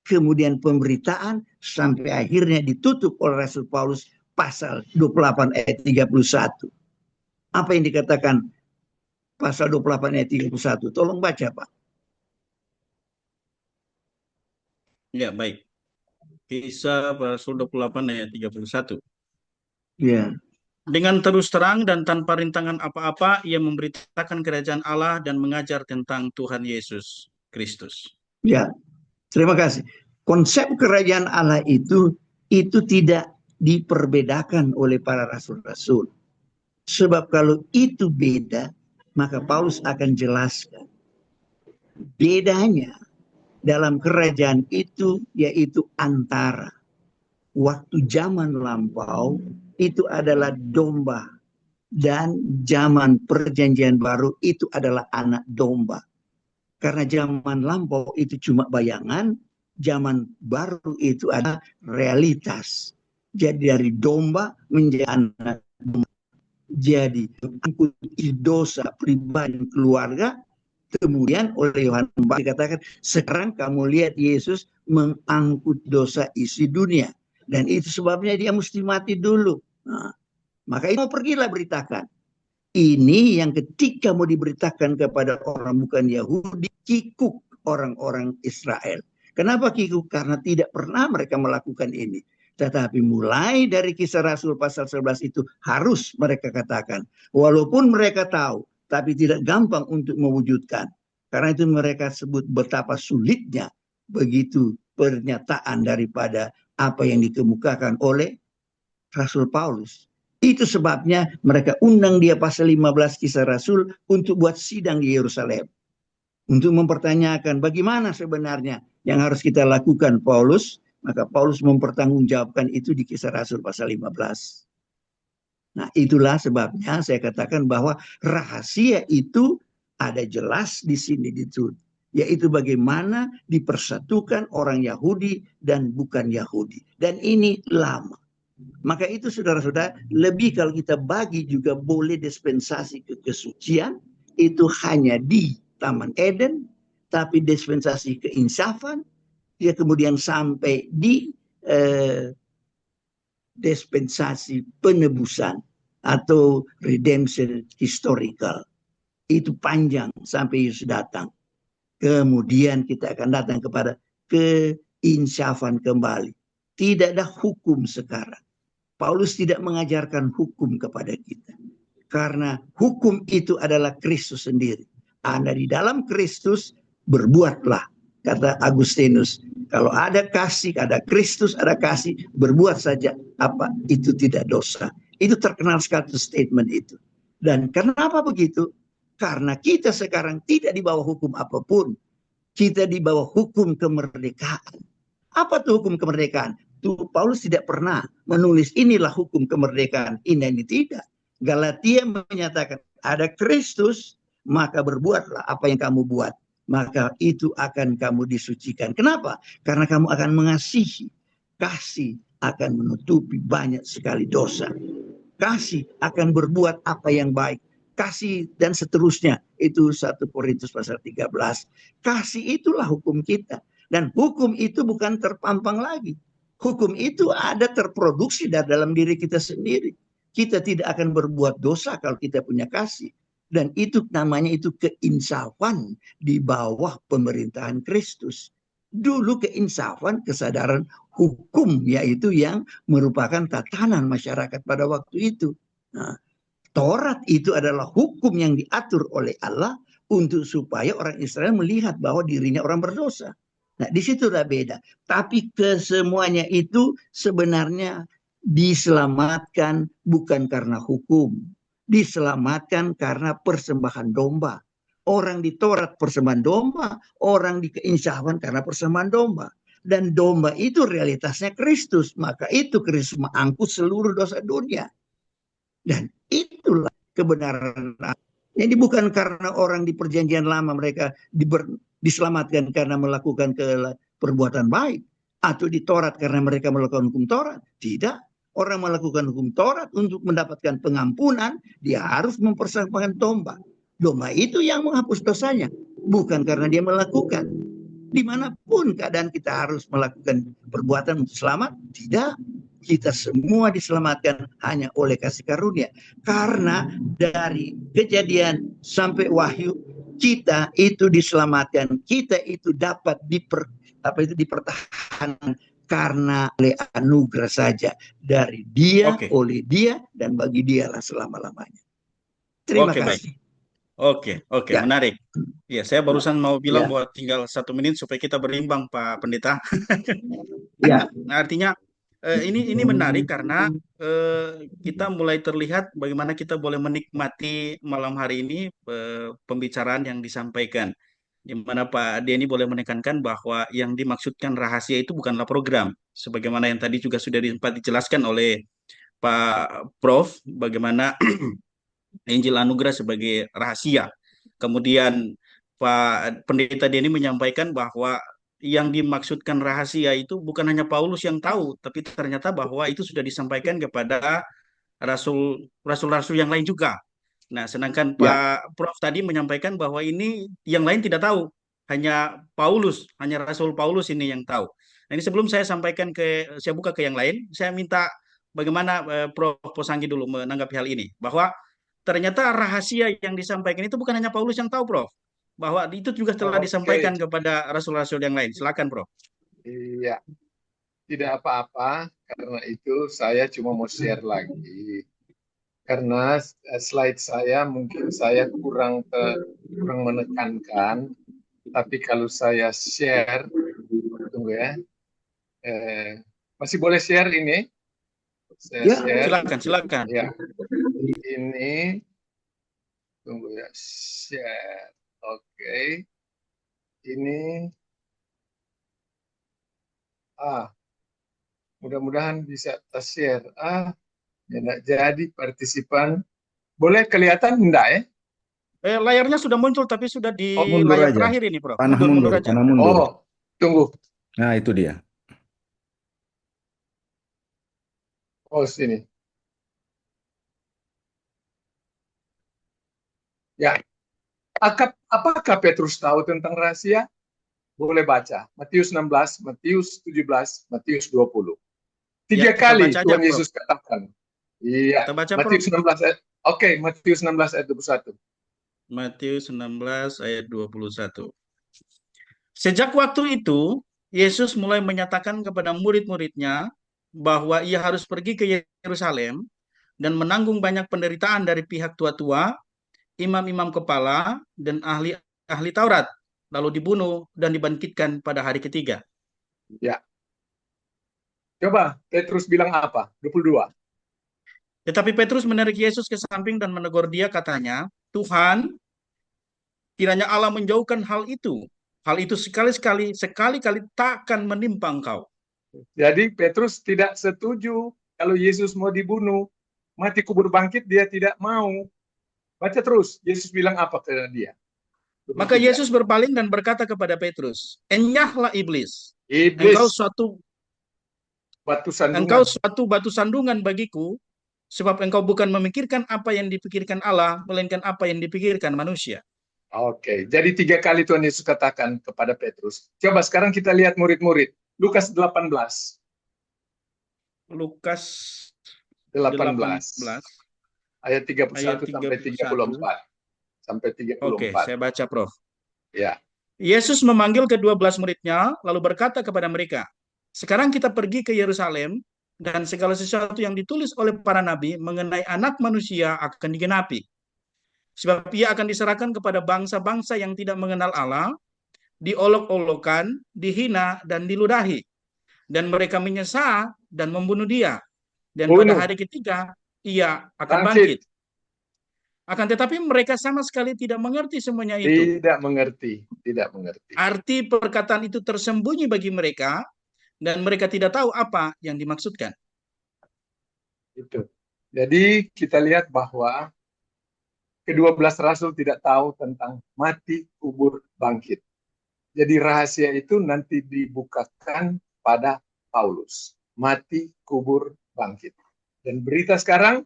kemudian pemberitaan sampai akhirnya ditutup oleh Rasul Paulus pasal 28 ayat 31. Apa yang dikatakan pasal 28 ayat 31? Tolong baca, Pak. Ya, baik. Kisah Rasul 28 ayat 31. Ya. Dengan terus terang dan tanpa rintangan apa-apa, ia memberitakan kerajaan Allah dan mengajar tentang Tuhan Yesus Kristus. Ya, terima kasih. Konsep kerajaan Allah itu tidak diperbedakan oleh para rasul-rasul. Sebab kalau itu beda, maka Paulus akan jelaskan. Bedanya dalam kerajaan itu yaitu antara waktu zaman lampau itu adalah domba dan zaman perjanjian baru itu adalah anak domba. Karena zaman lampau itu cuma bayangan, zaman baru itu ada realitas. Jadi dari domba menjadi anak domba. Jadi mengikuti dosa pribadi dan keluarga, kemudian oleh Yohanes dikatakan sekarang kamu lihat Yesus mengangkut dosa isi dunia, dan itu sebabnya dia mesti mati dulu. Nah, maka itu pergilah beritakan. Ini yang ketika mau diberitakan kepada orang bukan Yahudi, kikuk orang-orang Israel. Kenapa kikuk? Karena tidak pernah mereka melakukan ini. Tetapi mulai dari Kisah Rasul pasal 11 itu harus mereka katakan. Walaupun mereka tahu, tapi tidak gampang untuk mewujudkan. Karena itu mereka sebut betapa sulitnya begitu pernyataan daripada apa yang dikemukakan oleh Rasul Paulus. Itu sebabnya mereka undang dia pasal 15 Kisah Rasul untuk buat sidang di Yerusalem. Untuk mempertanyakan bagaimana sebenarnya yang harus kita lakukan Paulus. Maka Paulus mempertanggungjawabkan itu di Kisah Rasul pasal 15. Nah itulah sebabnya saya katakan bahwa rahasia itu ada jelas di sini ditulis. Yaitu bagaimana dipersatukan orang Yahudi dan bukan Yahudi. Dan ini lama. Maka itu saudara-saudara, lebih kalau kita bagi juga boleh dispensasi kesucian, itu hanya di Taman Eden, tapi dispensasi keinsafan, dia kemudian sampai di dispensasi penebusan atau redemption historical. Itu panjang sampai Yesus datang. Kemudian kita akan datang kepada keinsafan kembali. Tidak ada hukum sekarang. Paulus tidak mengajarkan hukum kepada kita. Karena hukum itu adalah Kristus sendiri. Anda di dalam Kristus berbuatlah. Kata Agustinus, kalau ada kasih, ada Kristus, ada kasih, berbuat saja apa itu tidak dosa. Itu terkenal sekali statement itu. Dan kenapa begitu? Karena kita sekarang tidak di bawah hukum apapun. Kita di bawah hukum kemerdekaan. Apa tuh hukum kemerdekaan? Tuh Paulus tidak pernah menulis inilah hukum kemerdekaan. Ini tidak. Galatia menyatakan ada Kristus, maka berbuatlah apa yang kamu buat. Maka itu akan kamu disucikan. Kenapa? Karena kamu akan mengasihi. Kasih akan menutupi banyak sekali dosa. Kasih akan berbuat apa yang baik. Kasih dan seterusnya. Itu 1 Korintus pasal 13. Kasih itulah hukum kita. Dan hukum itu bukan terpampang lagi. Hukum itu ada terproduksi dari dalam diri kita sendiri. Kita tidak akan berbuat dosa kalau kita punya kasih. Dan itu namanya itu keinsafan di bawah pemerintahan Kristus. Dulu keinsafan, kesadaran hukum, yaitu yang merupakan tatanan masyarakat pada waktu itu. Nah, Taurat itu adalah hukum yang diatur oleh Allah untuk supaya orang Israel melihat bahwa dirinya orang berdosa. Nah, disitulah beda. Tapi kesemuanya itu sebenarnya diselamatkan bukan karena hukum. Diselamatkan karena persembahan domba. Orang di Taurat persembahan domba, orang di keinsafan karena persembahan domba. Dan domba itu realitasnya Kristus. Maka itu Kristus mengangkut seluruh dosa dunia. Dan itulah kebenaran. Jadi bukan karena orang di perjanjian lama mereka diselamatkan karena melakukan perbuatan baik. Atau di Taurat karena mereka melakukan hukum Taurat. Tidak. Orang melakukan hukum Taurat untuk mendapatkan pengampunan, dia harus mempersembahkan domba. Domba itu yang menghapus dosanya. Bukan karena dia melakukan. Dimanapun keadaan kita harus melakukan perbuatan untuk selamat. Tidak. Kita semua diselamatkan hanya oleh kasih karunia. Karena dari Kejadian sampai Wahyu, kita itu diselamatkan. Kita itu dapat dipertahankan karena oleh anugerah saja. Dari dia, oleh dia, dan bagi dialah selama-lamanya. Terima kasih. Oke, Ya. menarik. Ya, saya barusan mau bilang Ya. bahwa tinggal 1 menit supaya kita berimbang, Pak Pendeta. Ya. Nah, artinya ini menarik karena kita mulai terlihat bagaimana kita boleh menikmati malam hari ini pembicaraan yang disampaikan, di mana Pak Denny boleh menekankan bahwa yang dimaksudkan rahasia itu bukanlah program, sebagaimana yang tadi juga sudah sempat dijelaskan oleh Pak Prof, bagaimana Injil Anugerah sebagai rahasia. Kemudian Pak Pendeta Denny menyampaikan bahwa yang dimaksudkan rahasia itu bukan hanya Paulus yang tahu, tapi ternyata bahwa itu sudah disampaikan kepada rasul-rasul yang lain juga. Nah, sedangkan Pak Prof tadi menyampaikan bahwa ini yang lain tidak tahu, hanya Paulus, hanya Rasul Paulus ini yang tahu. Nah, ini sebelum saya saya buka ke yang lain, saya minta bagaimana Prof Posanggi dulu menanggapi hal ini, bahwa ternyata rahasia yang disampaikan itu bukan hanya Paulus yang tahu, Prof. Bahwa itu juga telah disampaikan kepada rasul-rasul yang lain. Silakan, Prof. Iya, tidak apa-apa. Karena itu saya cuma mau share lagi. Karena slide saya mungkin saya kurang menekankan. Tapi kalau saya share, tunggu ya. Masih boleh share ini? Saya share. Silakan. Ya. Ini tunggu ya, share. Oke. Ini mudah-mudahan bisa share. Tidak jadi partisipan. Boleh kelihatan enggak ya? Layarnya sudah muncul tapi sudah di mundur layar aja. terakhir ini, Prof. Panah mundur aja. Oh, tunggu. Nah, itu dia. Oh, sini. Ya. Apakah Petrus tahu tentang rahasia? Boleh baca. Matius 16, Matius 17, Matius 20. Tiga kali Tuhan Yesus katakan. Iya. Matius 16 ayat. Oke, Matius 16 ayat 21. Matius 16 ayat 21. Sejak waktu itu, Yesus mulai menyatakan kepada murid-muridnya bahwa ia harus pergi ke Yerusalem dan menanggung banyak penderitaan dari pihak tua-tua, imam-imam kepala, dan ahli Taurat, lalu dibunuh dan dibangkitkan pada hari ketiga. Ya. Coba Petrus bilang apa? 22. Tetapi Petrus menarik Yesus ke samping dan menegur dia, katanya, Tuhan, Kiranya Allah menjauhkan hal itu. Hal itu sekali-kali takkan menimpa engkau. Jadi Petrus tidak setuju kalau Yesus mau dibunuh, mati kubur bangkit, dia tidak mau. Baca terus, Yesus bilang apa ke dia? Maka 23. Yesus berpaling dan berkata kepada Petrus, "Enyahlah iblis, engkau Iblis, suatu batu engkau sandungan. suatu batu sandungan bagiku, sebab engkau bukan memikirkan apa yang dipikirkan Allah, melainkan apa yang dipikirkan manusia." Oke, jadi 3 kali Tuhan Yesus katakan kepada Petrus. Coba sekarang kita lihat murid-murid. Lukas 18. Lukas 18. 18 Ayat 31 ayat sampai 31. 34. Sampai Oke, 34. saya baca, Prof. Ya. Yesus memanggil ke-12 muridnya, lalu berkata kepada mereka, "Sekarang kita pergi ke Yerusalem, dan segala sesuatu yang ditulis oleh para nabi mengenai anak manusia akan digenapi. Sebab ia akan diserahkan kepada bangsa-bangsa yang tidak mengenal Allah, diolok-olokkan, dihina, dan diludahi. Dan mereka menyesal dan membunuh dia. Dan pada Bunuh, hari ketiga, ia akan bangkit. bangkit. Akan tetapi mereka sama sekali tidak mengerti semuanya itu. Tidak mengerti, tidak mengerti. Arti perkataan itu tersembunyi bagi mereka, dan mereka tidak tahu apa yang dimaksudkan. Itu. Jadi kita lihat bahwa ke-12 rasul tidak tahu tentang mati, kubur, bangkit. Jadi rahasia itu nanti dibukakan pada Paulus. Mati, kubur, bangkit. Dan berita sekarang,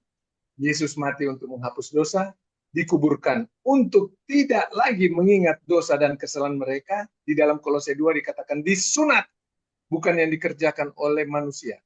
Yesus mati untuk menghapus dosa, dikuburkan untuk tidak lagi mengingat dosa dan kesalahan mereka. Di dalam Kolose 2 dikatakan disunat, bukan yang dikerjakan oleh manusia.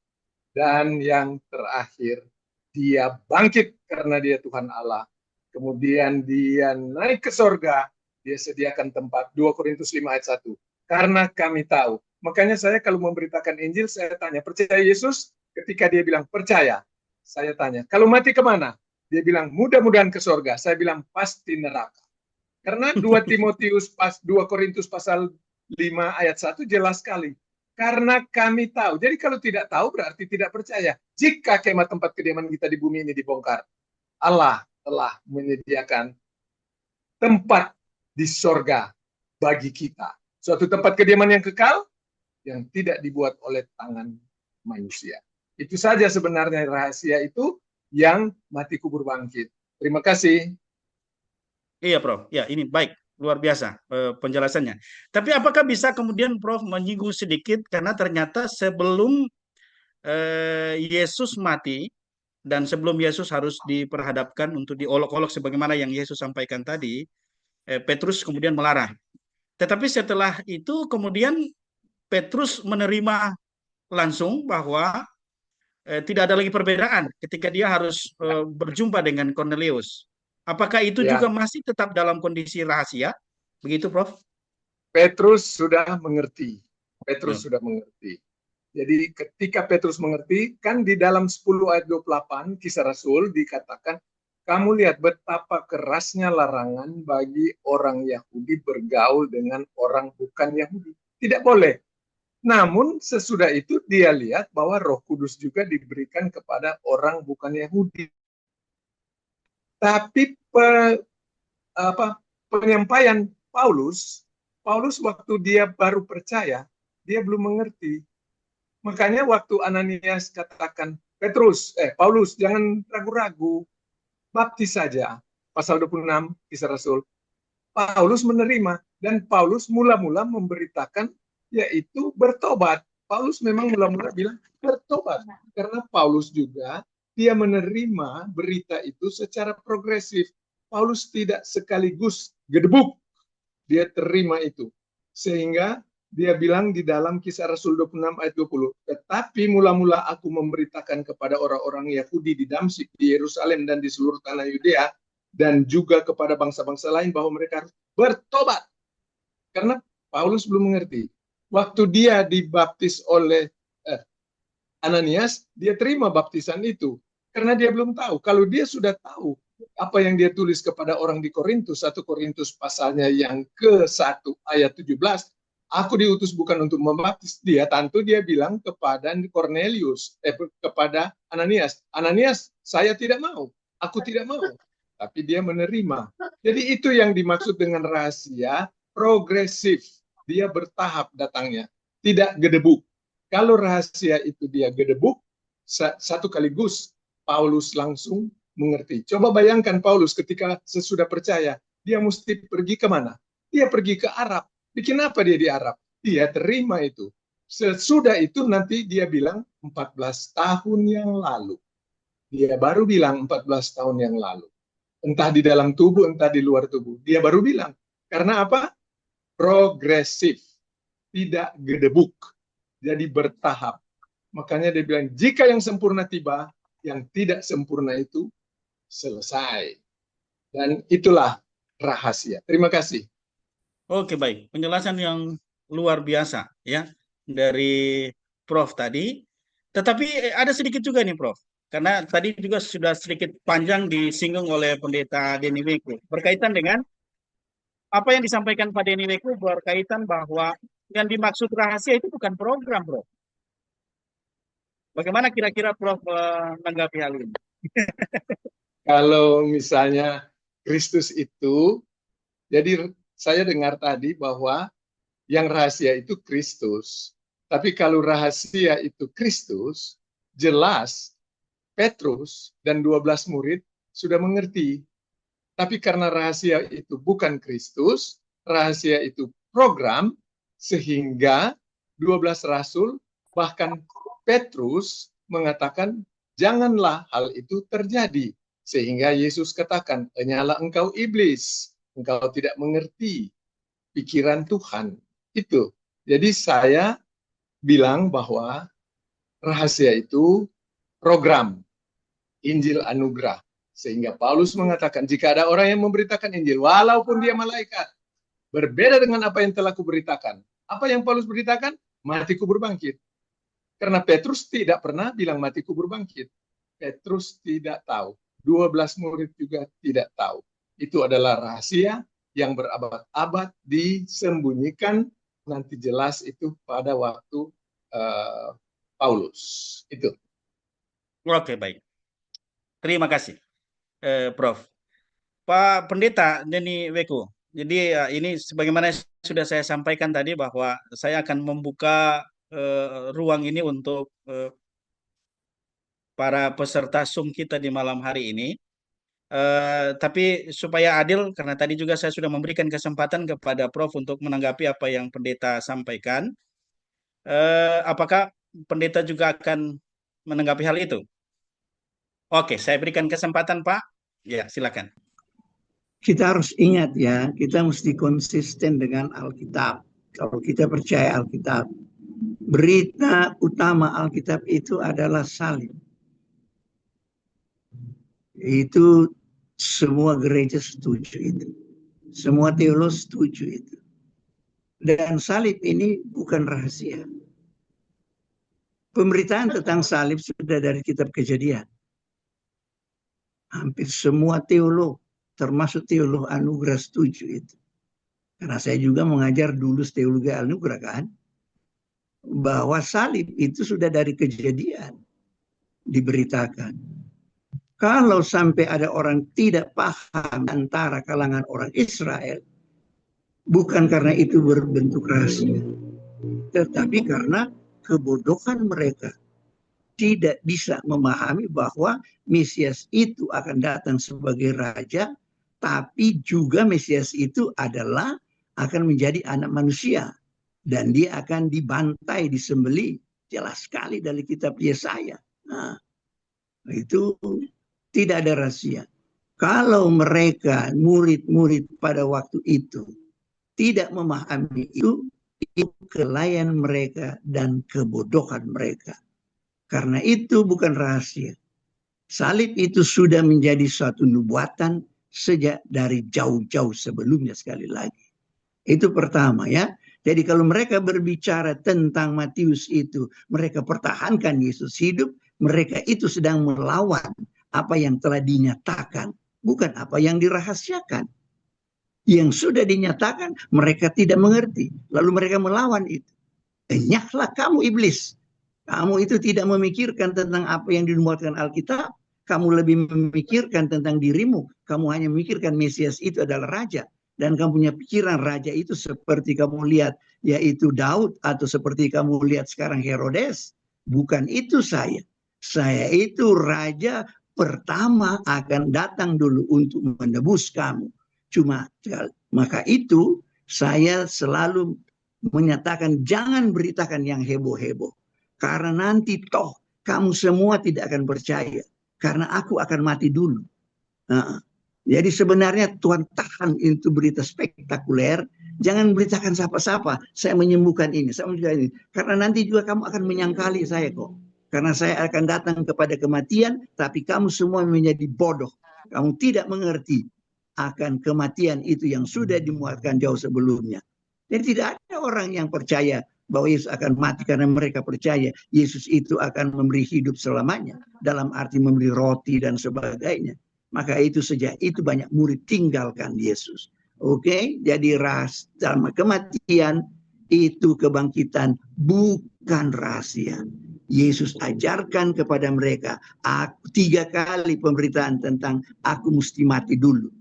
Dan yang terakhir, dia bangkit karena dia Tuhan Allah. Kemudian dia naik ke sorga, dia sediakan tempat. 2 Korintus 5 ayat 1. Karena kami tahu. Makanya saya kalau memberitakan Injil, saya tanya, percaya Yesus? Ketika dia bilang percaya, saya tanya, kalau mati kemana? Dia bilang, mudah-mudahan ke sorga. Saya bilang, pasti neraka. Karena 2 Korintus pasal 5 ayat 1 jelas sekali. Karena kami tahu. Jadi kalau tidak tahu berarti tidak percaya. Jika kemah tempat kediaman kita di bumi ini dibongkar, Allah telah menyediakan tempat di sorga bagi kita. Suatu tempat kediaman yang kekal, yang tidak dibuat oleh tangan manusia. Itu saja sebenarnya rahasia itu yang mati kubur bangkit. Terima kasih. Iya, Prof. Ya, ini baik. Luar biasa penjelasannya. Tapi apakah bisa kemudian Prof menyinggung sedikit, karena ternyata sebelum Yesus mati, dan sebelum Yesus harus diperhadapkan untuk diolok-olok sebagaimana yang Yesus sampaikan tadi, Petrus kemudian melarang. Tetapi setelah itu kemudian Petrus menerima langsung bahwa tidak ada lagi perbedaan ketika dia harus berjumpa dengan Cornelius. Apakah itu juga Ya, masih tetap dalam kondisi rahasia? Begitu, Prof? Petrus sudah mengerti. Petrus Ya. sudah mengerti. Jadi ketika Petrus mengerti, kan di dalam 10 ayat 28 Kisah Rasul dikatakan, kamu lihat betapa kerasnya larangan bagi orang Yahudi bergaul dengan orang bukan Yahudi. Tidak boleh. Namun sesudah itu dia lihat bahwa Roh Kudus juga diberikan kepada orang bukan Yahudi. Tapi penyampaian Paulus waktu dia baru percaya, dia belum mengerti. Makanya waktu Ananias katakan, Paulus, jangan ragu-ragu, baptis saja. Pasal 26 Kisah Rasul. Paulus menerima, dan Paulus mula-mula memberitakan, yaitu bertobat. Paulus memang mula-mula bilang bertobat, karena Paulus juga dia menerima berita itu secara progresif. Paulus tidak sekaligus gedebuk, dia terima itu. Sehingga dia bilang di dalam Kisah Rasul 26 ayat 20, tetapi mula-mula aku memberitakan kepada orang-orang Yahudi di Damsyik, di Yerusalem, dan di seluruh tanah Yudea, dan juga kepada bangsa-bangsa lain bahwa mereka harus bertobat. Karena Paulus belum mengerti. Waktu dia dibaptis oleh Ananias, dia terima baptisan itu. Karena dia belum tahu. Kalau dia sudah tahu apa yang dia tulis kepada orang di Korintus, 1 Korintus pasalnya yang ke-1 ayat 17, aku diutus bukan untuk membaptis dia, tentu dia bilang kepada Cornelius, kepada Ananias, Ananias, saya tidak mau, aku tidak mau. tapi dia menerima. Jadi itu yang dimaksud dengan rahasia progresif. Dia bertahap datangnya, tidak gedebuk. Kalau rahasia itu dia gedebuk, satu kaligus Paulus langsung mengerti. Coba bayangkan Paulus ketika sesudah percaya, dia mesti pergi kemana? Dia pergi ke Arab. Bikin apa dia di Arab? Dia terima itu. Sesudah itu nanti dia bilang 14 tahun yang lalu. Dia baru bilang 14 tahun yang lalu. Entah di dalam tubuh, entah di luar tubuh. Dia baru bilang. Karena apa? Progresif. Tidak gedebuk. Jadi bertahap. Makanya dia bilang, jika yang sempurna tiba, yang tidak sempurna itu selesai. Dan itulah rahasia. Terima kasih. Oke, baik. Penjelasan yang luar biasa ya dari Prof tadi. Tetapi ada sedikit juga nih Prof. Karena tadi juga sudah sedikit panjang disinggung oleh Pendeta Denny Weku berkaitan dengan apa yang disampaikan Pak Denny Weku berkaitan bahwa yang dimaksud rahasia itu bukan program, Prof. Bagaimana kira-kira Prof menanggapi hal ini? Kalau misalnya Kristus itu, jadi saya dengar tadi bahwa yang rahasia itu Kristus. Tapi kalau rahasia itu Kristus, jelas Petrus dan 12 murid sudah mengerti. Tapi karena rahasia itu bukan Kristus, rahasia itu program, sehingga 12 rasul, bahkan Petrus mengatakan, janganlah hal itu terjadi. Sehingga Yesus katakan, "Enyalah engkau iblis, engkau tidak mengerti pikiran Tuhan." Itu. Jadi saya bilang bahwa rahasia itu program Injil anugerah. Sehingga Paulus mengatakan, jika ada orang yang memberitakan Injil, walaupun dia malaikat, berbeda dengan apa yang telah kuberitakan. Apa yang Paulus beritakan? Mati kubur bangkit. Karena Petrus tidak pernah bilang mati kubur bangkit. Petrus tidak tahu. 12 murid juga tidak tahu. Itu adalah rahasia yang berabad-abad disembunyikan, nanti jelas itu pada waktu Paulus. Itu. Oke, baik. Terima kasih, Prof. Pak Pendeta Denny Weku. Jadi ini sebagaimana sudah saya sampaikan tadi bahwa saya akan membuka ruang ini untuk para peserta Zoom kita di malam hari ini. Tapi supaya adil, karena tadi juga saya sudah memberikan kesempatan kepada Prof untuk menanggapi apa yang Pendeta sampaikan. Apakah Pendeta juga akan menanggapi hal itu? Oke, saya berikan kesempatan Pak. Ya, silakan. Kita harus ingat ya, kita mesti konsisten dengan Alkitab. Kalau kita percaya Alkitab, berita utama Alkitab itu adalah salib. Itu semua gereja setuju itu. Semua teolog setuju itu. Dan salib ini bukan rahasia. Pemberitaan tentang salib sudah dari kitab Kejadian. Hampir semua teolog, termasuk teolog anugerah setuju itu. Karena saya juga mengajar dulu teologi anugerah kan, bahwa salib itu sudah dari Kejadian diberitakan. Kalau sampai ada orang tidak paham antara kalangan orang Israel, bukan karena itu berbentuk rahasia, tetapi karena kebodohan mereka. Tidak bisa memahami bahwa Mesias itu akan datang sebagai raja, tapi juga Mesias itu adalah akan menjadi anak manusia. Dan dia akan dibantai, disembelih. Jelas sekali dari kitab Yesaya. Nah, itu tidak ada rahasia. Kalau mereka, murid-murid pada waktu itu, tidak memahami itu kelainan mereka dan kebodohan mereka. Karena itu bukan rahasia. Salib itu sudah menjadi suatu nubuatan sejak dari jauh-jauh sebelumnya sekali lagi. Itu pertama ya. Jadi kalau mereka berbicara tentang Matius itu, mereka pertahankan Yesus hidup, mereka itu sedang melawan apa yang telah dinyatakan, bukan apa yang dirahasiakan. Yang sudah dinyatakan, mereka tidak mengerti. Lalu mereka melawan itu. Enyahlah kamu iblis. Kamu itu tidak memikirkan tentang apa yang dinubuatkan Alkitab. kamu lebih memikirkan tentang dirimu, kamu hanya memikirkan Mesias itu adalah raja, dan kamu punya pikiran raja itu seperti kamu lihat, yaitu Daud, atau seperti kamu lihat sekarang Herodes. Bukan itu saya. Saya itu raja pertama akan datang dulu untuk menebus kamu. Maka itu saya selalu menyatakan jangan beritakan yang heboh-heboh. Karena nanti toh kamu semua tidak akan percaya. Karena aku akan mati dulu. Nah, jadi sebenarnya Tuhan tahan itu berita spektakuler. Jangan beritakan siapa-siapa. Saya menyembuhkan ini, saya menyembuhkan ini. Karena nanti juga kamu akan menyangkali saya kok. Karena saya akan datang kepada kematian, tapi kamu semua menjadi bodoh. Kamu tidak mengerti akan kematian itu yang sudah dimuatkan jauh sebelumnya. Jadi tidak ada orang yang percaya bahwa Yesus akan mati karena mereka percaya Yesus itu akan memberi hidup selamanya, dalam arti memberi roti dan sebagainya. Maka itu sejak itu banyak murid tinggalkan Yesus. Oke, jadi dalam kematian itu kebangkitan bukan rahasia. Yesus ajarkan kepada mereka 3 kali pemberitaan tentang aku mesti mati dulu.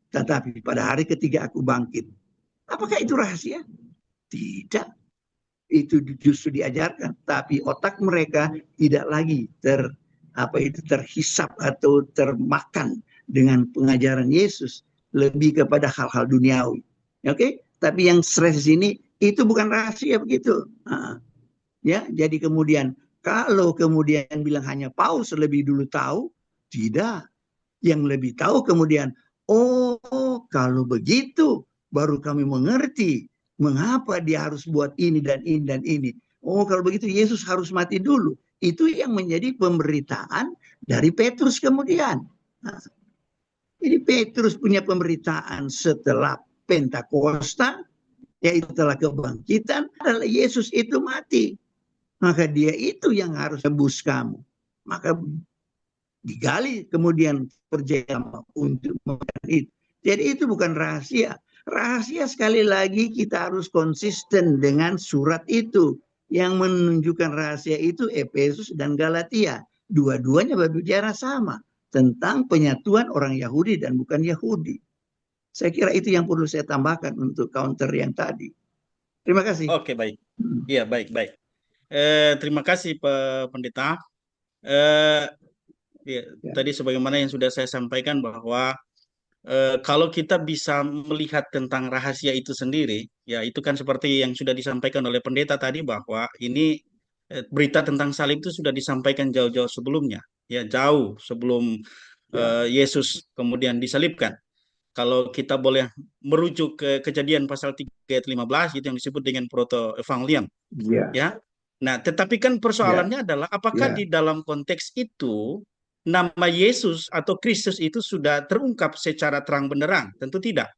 Tetapi pada hari ketiga aku bangkit. Apakah itu rahasia? Tidak. Itu justru diajarkan, tapi otak mereka tidak lagi terhisap atau termakan dengan pengajaran Yesus, lebih kepada hal-hal duniawi. Oke, tapi yang stres ini itu bukan rahasia begitu. Ya, jadi kemudian kalau kemudian bilang hanya Paulus lebih dulu tahu, tidak. Yang lebih tahu kemudian, oh kalau begitu baru kami mengerti mengapa dia harus buat ini dan ini dan ini. Oh, kalau begitu Yesus harus mati dulu. Itu yang menjadi pemberitaan dari Petrus kemudian. Nah, jadi Petrus punya pemberitaan setelah Pentakosta, yaitu setelah kebangkitan, adalah Yesus itu mati. Maka dia itu yang harus tebus kamu. Maka digali kemudian perjalanan untuk melakukan itu. Jadi itu bukan rahasia. Rahasia sekali lagi kita harus konsisten dengan surat itu. Yang menunjukkan rahasia itu Efesus dan Galatia. Dua-duanya berbicara sama. Tentang penyatuan orang Yahudi dan bukan Yahudi. Saya kira itu yang perlu saya tambahkan untuk counter yang tadi. Terima kasih. Oke, baik. Iya, baik. Terima kasih Pak Pendeta. Tadi sebagaimana yang sudah saya sampaikan bahwa kalau kita bisa melihat tentang rahasia itu sendiri, ya itu kan seperti yang sudah disampaikan oleh pendeta tadi bahwa ini berita tentang salib itu sudah disampaikan jauh-jauh sebelumnya, ya jauh sebelum Yesus kemudian disalibkan. Kalau kita boleh merujuk ke Kejadian pasal 3 ayat 15 itu yang disebut dengan proto-evangelium, ya. Nah, tetapi kan persoalannya adalah apakah di dalam konteks itu nama Yesus atau Kristus itu sudah terungkap secara terang benderang? Tentu tidak.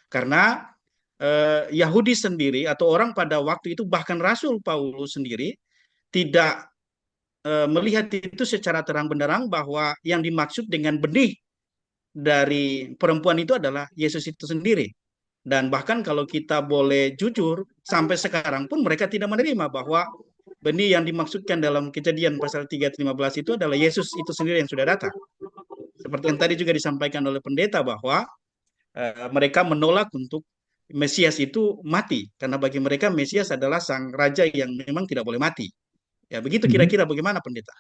Karena Yahudi sendiri atau orang pada waktu itu, bahkan Rasul Paulus sendiri tidak melihat itu secara terang benderang bahwa yang dimaksud dengan benih dari perempuan itu adalah Yesus itu sendiri. Dan bahkan kalau kita boleh jujur, sampai sekarang pun mereka tidak menerima bahwa benih yang dimaksudkan dalam Kejadian pasal 3 ayat 15 itu adalah Yesus itu sendiri yang sudah datang. Seperti yang tadi juga disampaikan oleh pendeta bahwa mereka menolak untuk Mesias itu mati. Karena bagi mereka Mesias adalah sang raja yang memang tidak boleh mati. Ya begitu kira-kira bagaimana pendeta?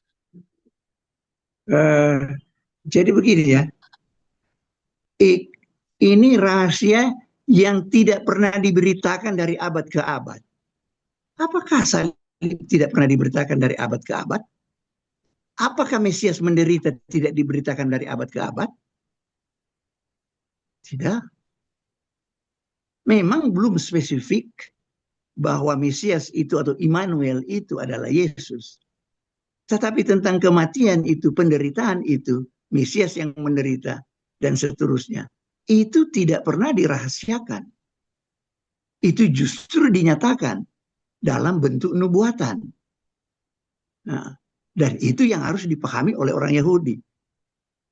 Jadi begini ya. Ini rahasia yang tidak pernah diberitakan dari abad ke abad. Apakah salib tidak pernah diberitakan dari abad ke abad? Apakah Mesias menderita tidak diberitakan dari abad ke abad? Tidak. Memang belum spesifik bahwa Mesias itu atau Immanuel itu adalah Yesus. Tetapi tentang kematian itu, penderitaan itu, Mesias yang menderita dan seterusnya, itu tidak pernah dirahasiakan. Itu justru dinyatakan dalam bentuk nubuatan. Nah, dan itu yang harus dipahami oleh orang Yahudi.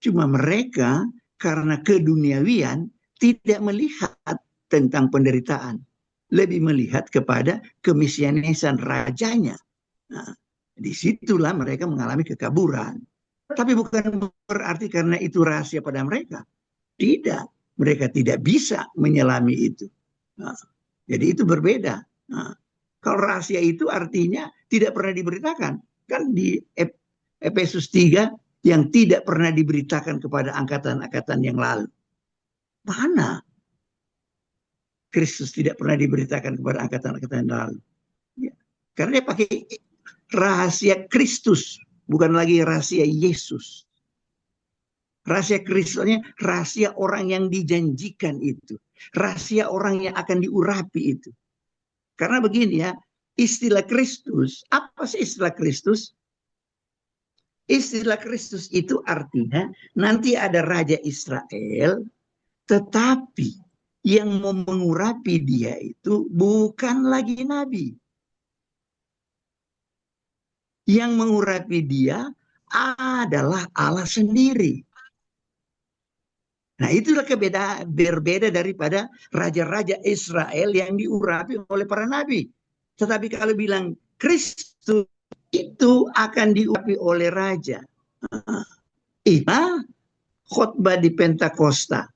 Cuma mereka karena keduniawian tidak melihat tentang penderitaan. Lebih melihat kepada kemesianisan rajanya. Nah, disitulah mereka mengalami kekaburan. Tapi bukan berarti karena itu rahasia pada mereka. Tidak, mereka tidak bisa menyelami itu. Nah, jadi itu berbeda. Nah, kalau rahasia itu artinya tidak pernah diberitakan. Kan di Efesus 3 yang tidak pernah diberitakan kepada angkatan-angkatan yang lalu. Mana Kristus tidak pernah diberitakan kepada angkatan-angkatan yang lalu? Ya. Karena dia pakai rahasia Kristus, bukan lagi rahasia Yesus. Rahasia Kristusnya rahasia orang yang dijanjikan itu. Rahasia orang yang akan diurapi itu. Karena begini ya, istilah Kristus, apa sih istilah Kristus? Istilah Kristus itu artinya nanti ada Raja Israel, tetapi yang mau mengurapi dia itu bukan lagi nabi. Yang mengurapi dia adalah Allah sendiri. Nah, itulah berbeda daripada raja-raja Israel yang diurapi oleh para nabi. Tetapi kalau bilang Kristus itu akan diurapi oleh raja. Khotbah di Pentakosta.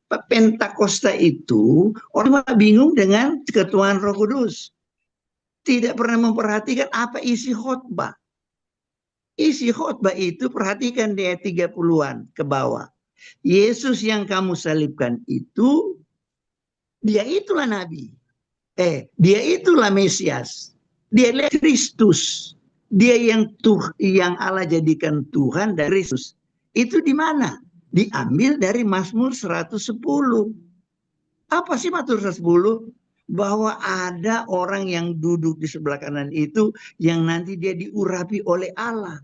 Pentakosta itu orang bingung dengan ketuaan Roh Kudus. Tidak pernah memperhatikan apa isi khotbah. Isi khotbah itu perhatikan di ayat 30-an ke bawah. Yesus yang kamu salibkan itu, dia itulah Nabi. Dia itulah Mesias. Dia adalah Kristus. Dia yang Allah jadikan Tuhan dan Kristus. Itu di mana? Diambil dari Mazmur 110. Apa sih Mazmur 110? Bahwa ada orang yang duduk di sebelah kanan itu yang nanti dia diurapi oleh Allah.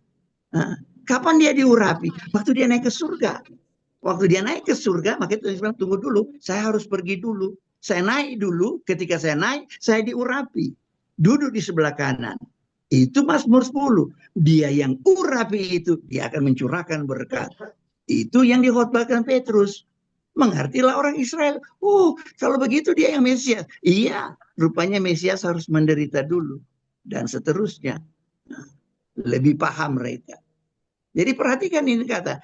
Nah, kapan dia diurapi? Waktu dia naik ke surga. Waktu dia naik ke surga, makanya Tuhan bilang, tunggu dulu, saya harus pergi dulu. Saya naik dulu, ketika saya naik, saya diurapi. Duduk di sebelah kanan. Itu Mazmur 10. Dia yang urapi itu, dia akan mencurahkan berkat. Itu yang dikhotbahkan Petrus. Mengertilah orang Israel. Kalau begitu dia yang Mesias. Iya, rupanya Mesias harus menderita dulu. Dan seterusnya. Nah, lebih paham mereka. Jadi perhatikan ini kata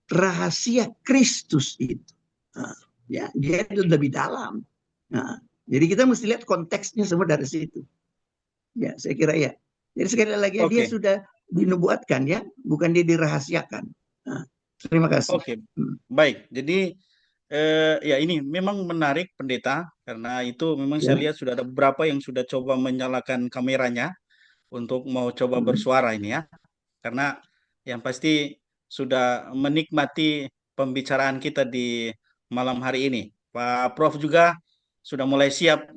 rahasia Kristus itu. Nah, ya, dia lebih dalam. Nah, jadi kita mesti lihat konteksnya semua dari situ. Ya, saya kira ya. Jadi sekali lagi dia sudah dinubuatkan ya, bukan dia dirahasiakan. Nah, terima kasih. Baik. Jadi ya ini memang menarik pendeta karena itu memang saya lihat sudah ada beberapa yang sudah coba menyalakan kameranya untuk mau coba bersuara ini ya. Karena yang pasti sudah menikmati pembicaraan kita di malam hari ini. Pak Prof juga sudah mulai siap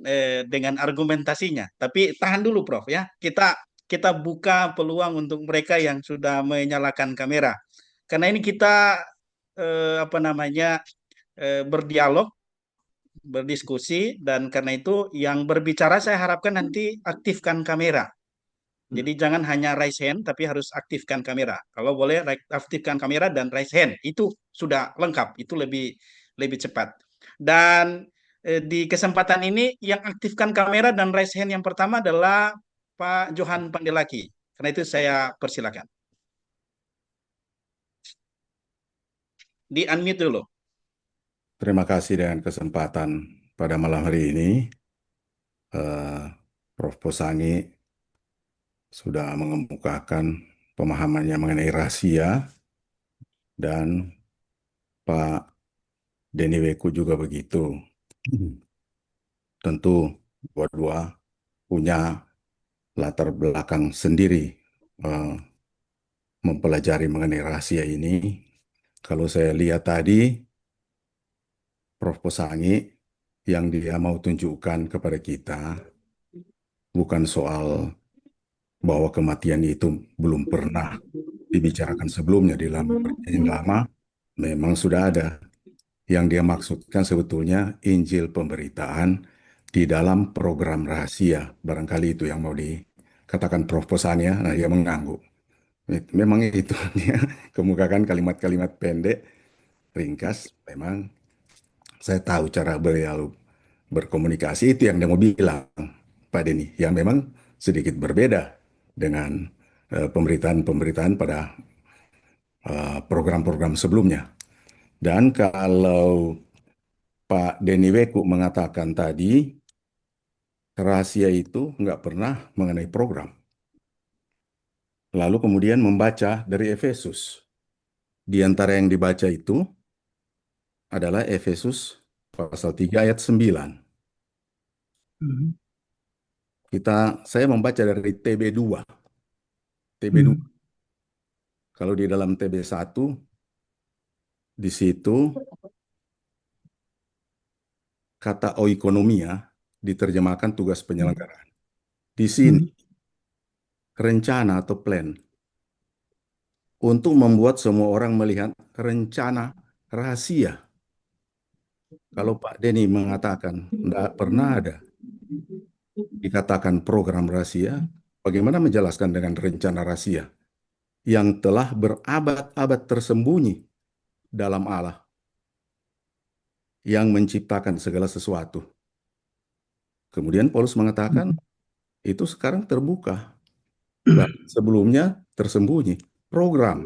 dengan argumentasinya. Tapi tahan dulu Prof ya. Kita buka peluang untuk mereka yang sudah menyalakan kamera. Karena ini kita berdialog, berdiskusi, dan karena itu yang berbicara saya harapkan nanti aktifkan kamera. Jadi jangan hanya raise hand, tapi harus aktifkan kamera. Kalau boleh aktifkan kamera dan raise hand, itu sudah lengkap, itu lebih cepat. Dan di kesempatan ini yang aktifkan kamera dan raise hand yang pertama adalah Pak Johan Pandelaki. Karena itu saya persilakan. Di unmute dulu. Terima kasih dengan kesempatan pada malam hari ini. Prof. Posangi sudah mengemukakan pemahamannya mengenai rahasia dan Pak Denny Weku juga begitu. Tentu dua-dua punya latar belakang sendiri mempelajari mengenai rahasia ini. Kalau saya lihat tadi, Prof. Posangi yang dia mau tunjukkan kepada kita bukan soal bahwa kematian itu belum pernah dibicarakan sebelumnya di dalam Perjanjian Lama, memang sudah ada. Yang dia maksudkan sebetulnya Injil pemberitaan di dalam program rahasia. Barangkali itu yang mau dikatakan Prof. Posangi, nah dia mengangguk. Memang itu dia kemukakan kalimat-kalimat pendek, ringkas, memang saya tahu cara beliau berkomunikasi, itu yang dia mau bilang, Pak Denny, yang memang sedikit berbeda dengan pemberitaan-pemberitaan pada program-program sebelumnya. Dan kalau Pak Denny Weku mengatakan tadi, rahasia itu nggak pernah mengenai program. Lalu kemudian membaca dari Efesus. Di antara yang dibaca itu adalah Efesus pasal 3 ayat 9. Saya membaca dari TB2. TB2. Kalau di dalam TB1, di situ kata oikonomia diterjemahkan tugas penyelenggaraan. Di sini, rencana atau plan untuk membuat semua orang melihat rencana rahasia. Kalau Pak Denny mengatakan tidak pernah ada dikatakan program rahasia, bagaimana menjelaskan dengan rencana rahasia yang telah berabad-abad tersembunyi dalam Allah yang menciptakan segala sesuatu. Kemudian Paulus mengatakan itu sekarang terbuka. Sebelumnya tersembunyi. Program,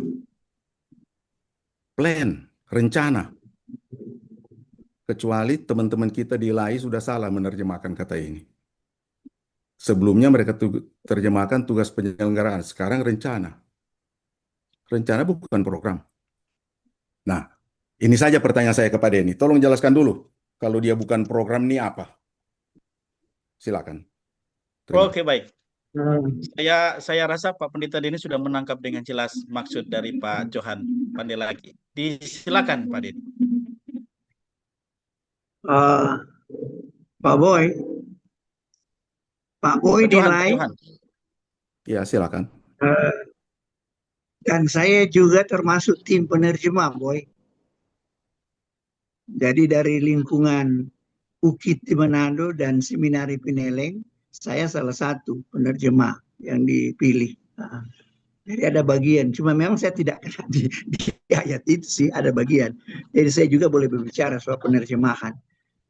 plan, rencana. Kecuali teman-teman kita di LAI sudah salah menerjemahkan kata ini. Sebelumnya mereka terjemahkan tugas penyelenggaraan. Sekarang rencana. Rencana bukan program. Nah, ini saja pertanyaan saya kepada Denny. Tolong jelaskan dulu. Kalau dia bukan program, ini apa? Silakan. Oke, baik. Saya rasa Pak Pendeta Denny sudah menangkap dengan jelas maksud dari Pak Johan Pandelagi. Silakan Pak Denny. Pak Boy nilai. Ya, silakan. Dan saya juga termasuk tim penerjemah, Boy. Jadi dari lingkungan UKIT di Manado dan Seminari Pineleng, saya salah satu penerjemah yang dipilih. Jadi ada bagian, cuma memang saya tidak kena di ayat itu sih, ada bagian. Jadi saya juga boleh berbicara soal penerjemahan.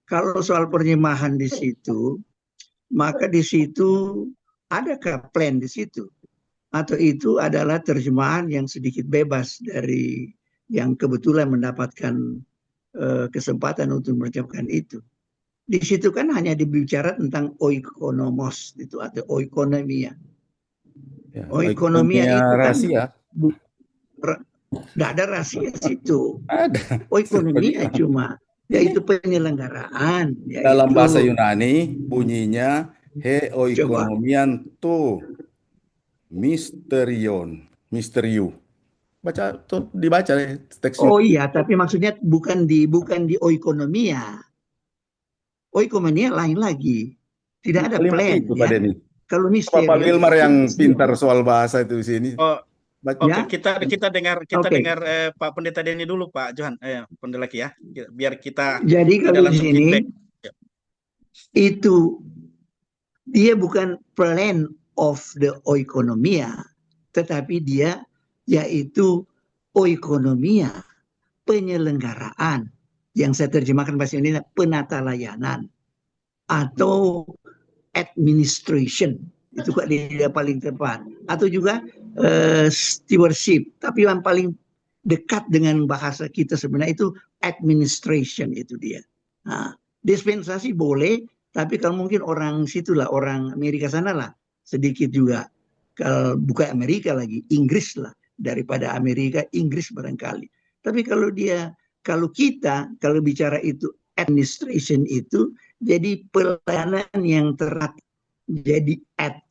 Kalau soal penerjemahan di situ, maka di situ adakah plan di situ? Atau itu adalah terjemahan yang sedikit bebas dari yang kebetulan mendapatkan kesempatan untuk menerjemahkan itu. Di situ kan hanya dibicara tentang oikonomos itu atau oikonomia. Ya, oikonomia itu kan rahasia. Tidak ada rahasia situ. Ada. Oikonomia cuma yaitu penyelenggaraan. Dalam bahasa Yunani bunyinya he oikonomian to misteriu. Baca tuh, dibaca teksnya. Oh iya, tapi maksudnya bukan di oikonomia. Oikonomia lain lagi. Tidak ada plan itu, ya. Kalau misteri. Pak Wilmar yang pintar soal bahasa itu di sini. Oke, kita dengar Pak Pendeta Denny dulu, Pak Johan, Pendelaki ya, biar kita. Jadi kalau di sini itu dia bukan plan of the oikonomia, tetapi dia yaitu oikonomia, penyelenggaraan, yang saya terjemahkan bahasa Indonesia penata layanan atau administration, itu kok dia paling tepat, atau juga stewardship, tapi yang paling dekat dengan bahasa kita sebenarnya itu administration, itu dia. Nah, dispensasi boleh, tapi kalau mungkin orang situlah, orang Amerika sana lah sedikit juga, kalau bukan Amerika lagi, Inggris lah, daripada Amerika, Inggris barangkali. Tapi kalau kita bicara itu administration itu jadi pelayanan yang teratur. Jadi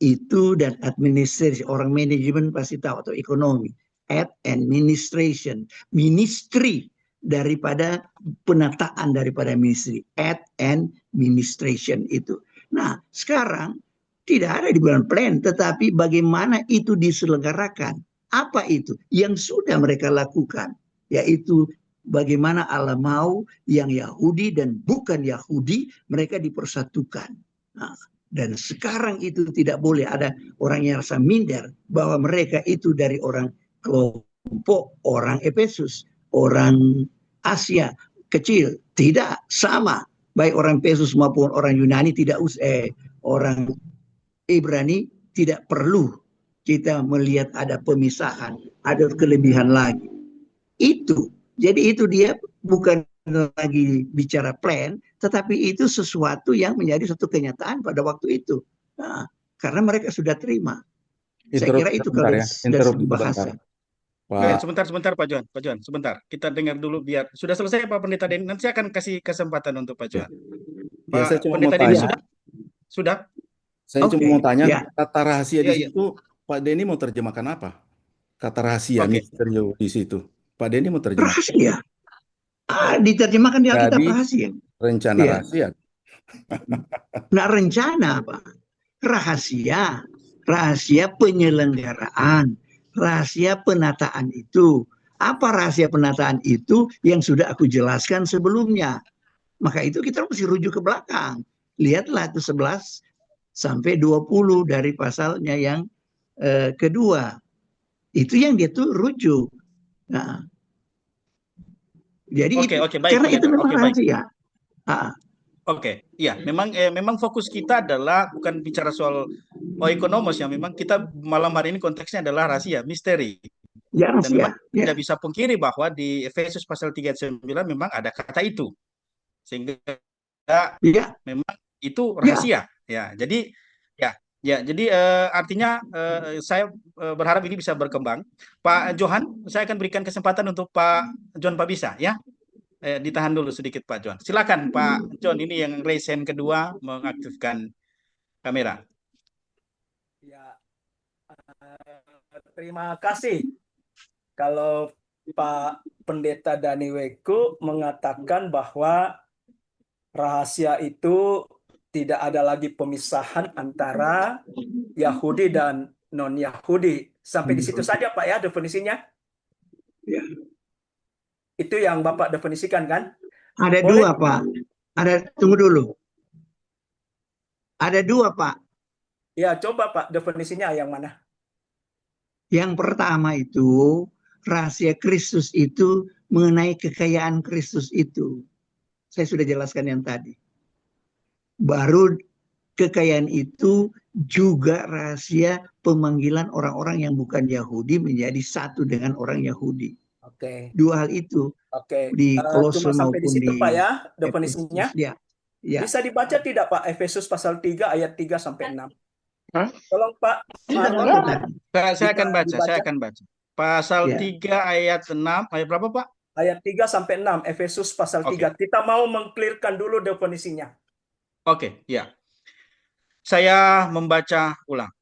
itu dan administrasi, orang manajemen pasti tahu, atau ekonomi. Administration, ministry daripada penataan daripada ministry. Administration itu. Nah, sekarang tidak ada di bulan plan, tetapi bagaimana itu diselenggarakan. Apa itu yang sudah mereka lakukan? Yaitu bagaimana Allah mau yang Yahudi dan bukan Yahudi mereka dipersatukan. Nah, dan sekarang itu tidak boleh ada orang yang rasa minder bahwa mereka itu dari orang kelompok orang Efesus, orang Asia kecil. Tidak, sama. Baik orang Efesus maupun orang Yunani, orang Ibrani tidak perlu kita melihat ada pemisahan, ada kelebihan lagi. Itu. Jadi itu dia bukan lagi bicara plan, tetapi itu sesuatu yang menjadi satu kenyataan pada waktu itu. Nah, karena mereka sudah terima. Saya kira itu Sebentar kalau ya, dari segi bahasa. Pak. Sebentar Pak Johan. Pak Johan, sebentar. Kita dengar dulu biar sudah selesai Pak Pendeta Denny. Nanti saya akan kasih kesempatan untuk Pak Johan. Ya, saya Pak cuma mau Pendeta Denny tanya. sudah? Saya Oke, cuma mau tanya, ya. kata rahasia di Iya, iya. situ, Pak Denny mau terjemahkan apa? Kata rahasia, Oke. misteri di situ. Pak Denny mau terjemahkan. Rahasia. Diterjemahkan di Alkitab Jadi, rahasia. rencana Iya. rahasia. Nah, rencana apa? Rahasia. Rahasia penyelenggaraan. Rahasia penataan itu. Apa rahasia penataan itu yang sudah aku jelaskan sebelumnya? Maka itu kita mesti rujuk ke belakang. Lihatlah itu 11 sampai 20 dari pasalnya yang kedua. Itu yang dia tuh rujuk. Nah, jadi Oke, itu, oke, baik, karena itu Pendeta. memang Oke, baik. rahasia. Ah, Oke, iya, memang fokus kita adalah bukan bicara soal oikonomos ya. Memang kita malam hari ini konteksnya adalah rahasia, misteri. ya Dan memang rahasia. Ya, tidak bisa pungkiri bahwa di Efesus pasal 3 ayat 9 memang ada kata itu. Sehingga ya, memang itu ya. rahasia. Ya, jadi artinya saya berharap ini bisa berkembang. Pak Johan, saya akan berikan kesempatan untuk Pak John Pabisa ya. Ditahan dulu sedikit Pak John. Silakan Pak John, ini yang raise hand kedua mengaktifkan kamera. Ya, terima kasih. Kalau Pak Pendeta Dani Weku mengatakan bahwa rahasia itu tidak ada lagi pemisahan antara Yahudi dan non-Yahudi. Sampai di situ saja Pak ya definisinya. Ya. Itu yang Bapak definisikan kan? Ada Boleh? dua, Pak. Tunggu dulu. Ada dua, Pak. Ya, coba Pak definisinya yang mana? Yang pertama itu, rahasia Kristus itu mengenai kekayaan Kristus itu. Saya sudah jelaskan yang tadi. Baru kekayaan itu juga rahasia pemanggilan orang-orang yang bukan Yahudi menjadi satu dengan orang Yahudi. Oke. Dua hal itu Oke. di Kolose Cuma sampai di maupun situ di Pak ya definisinya. Ya. Ya. Bisa dibaca tidak Pak Efesus pasal 3 ayat 3 sampai 6? Hah? Tolong Pak. Saya akan baca, dibaca. saya akan baca. Pasal Ya. 3 ayat 6, ayat berapa Pak? Ayat 3 sampai 6 Efesus pasal 3. Kita mau mengklirkan dulu definisinya. Oke, ya. Saya membaca ulang.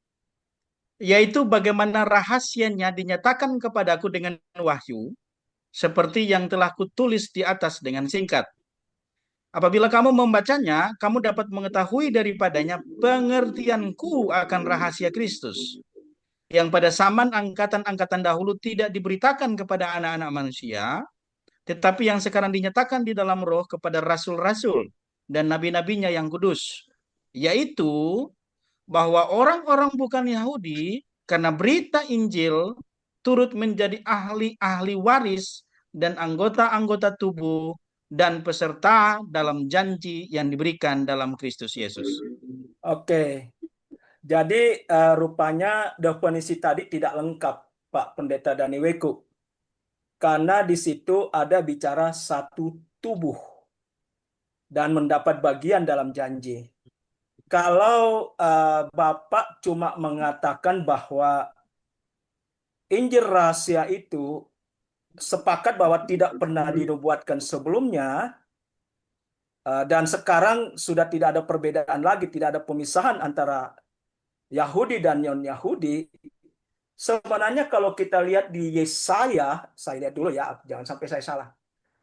Yaitu bagaimana rahasianya dinyatakan kepadaku dengan wahyu, seperti yang telah kutulis di atas dengan singkat. Apabila kamu membacanya, kamu dapat mengetahui daripadanya pengertianku akan rahasia Kristus, yang pada zaman angkatan-angkatan dahulu tidak diberitakan kepada anak-anak manusia, tetapi yang sekarang dinyatakan di dalam roh kepada rasul-rasul dan nabi-nabinya yang kudus, yaitu bahwa orang-orang bukan Yahudi karena berita Injil turut menjadi ahli-ahli waris dan anggota-anggota tubuh dan peserta dalam janji yang diberikan dalam Kristus Yesus. Oke. Jadi rupanya definisi tadi tidak lengkap Pak Pendeta Dani Weku. Karena di situ ada bicara satu tubuh dan mendapat bagian dalam janji. Kalau Bapak cuma mengatakan bahwa Injil rahasia itu sepakat bahwa tidak pernah dinubuatkan sebelumnya, dan sekarang sudah tidak ada perbedaan lagi, tidak ada pemisahan antara Yahudi dan non-Yahudi, sebenarnya kalau kita lihat di Yesaya, saya lihat dulu ya, jangan sampai saya salah.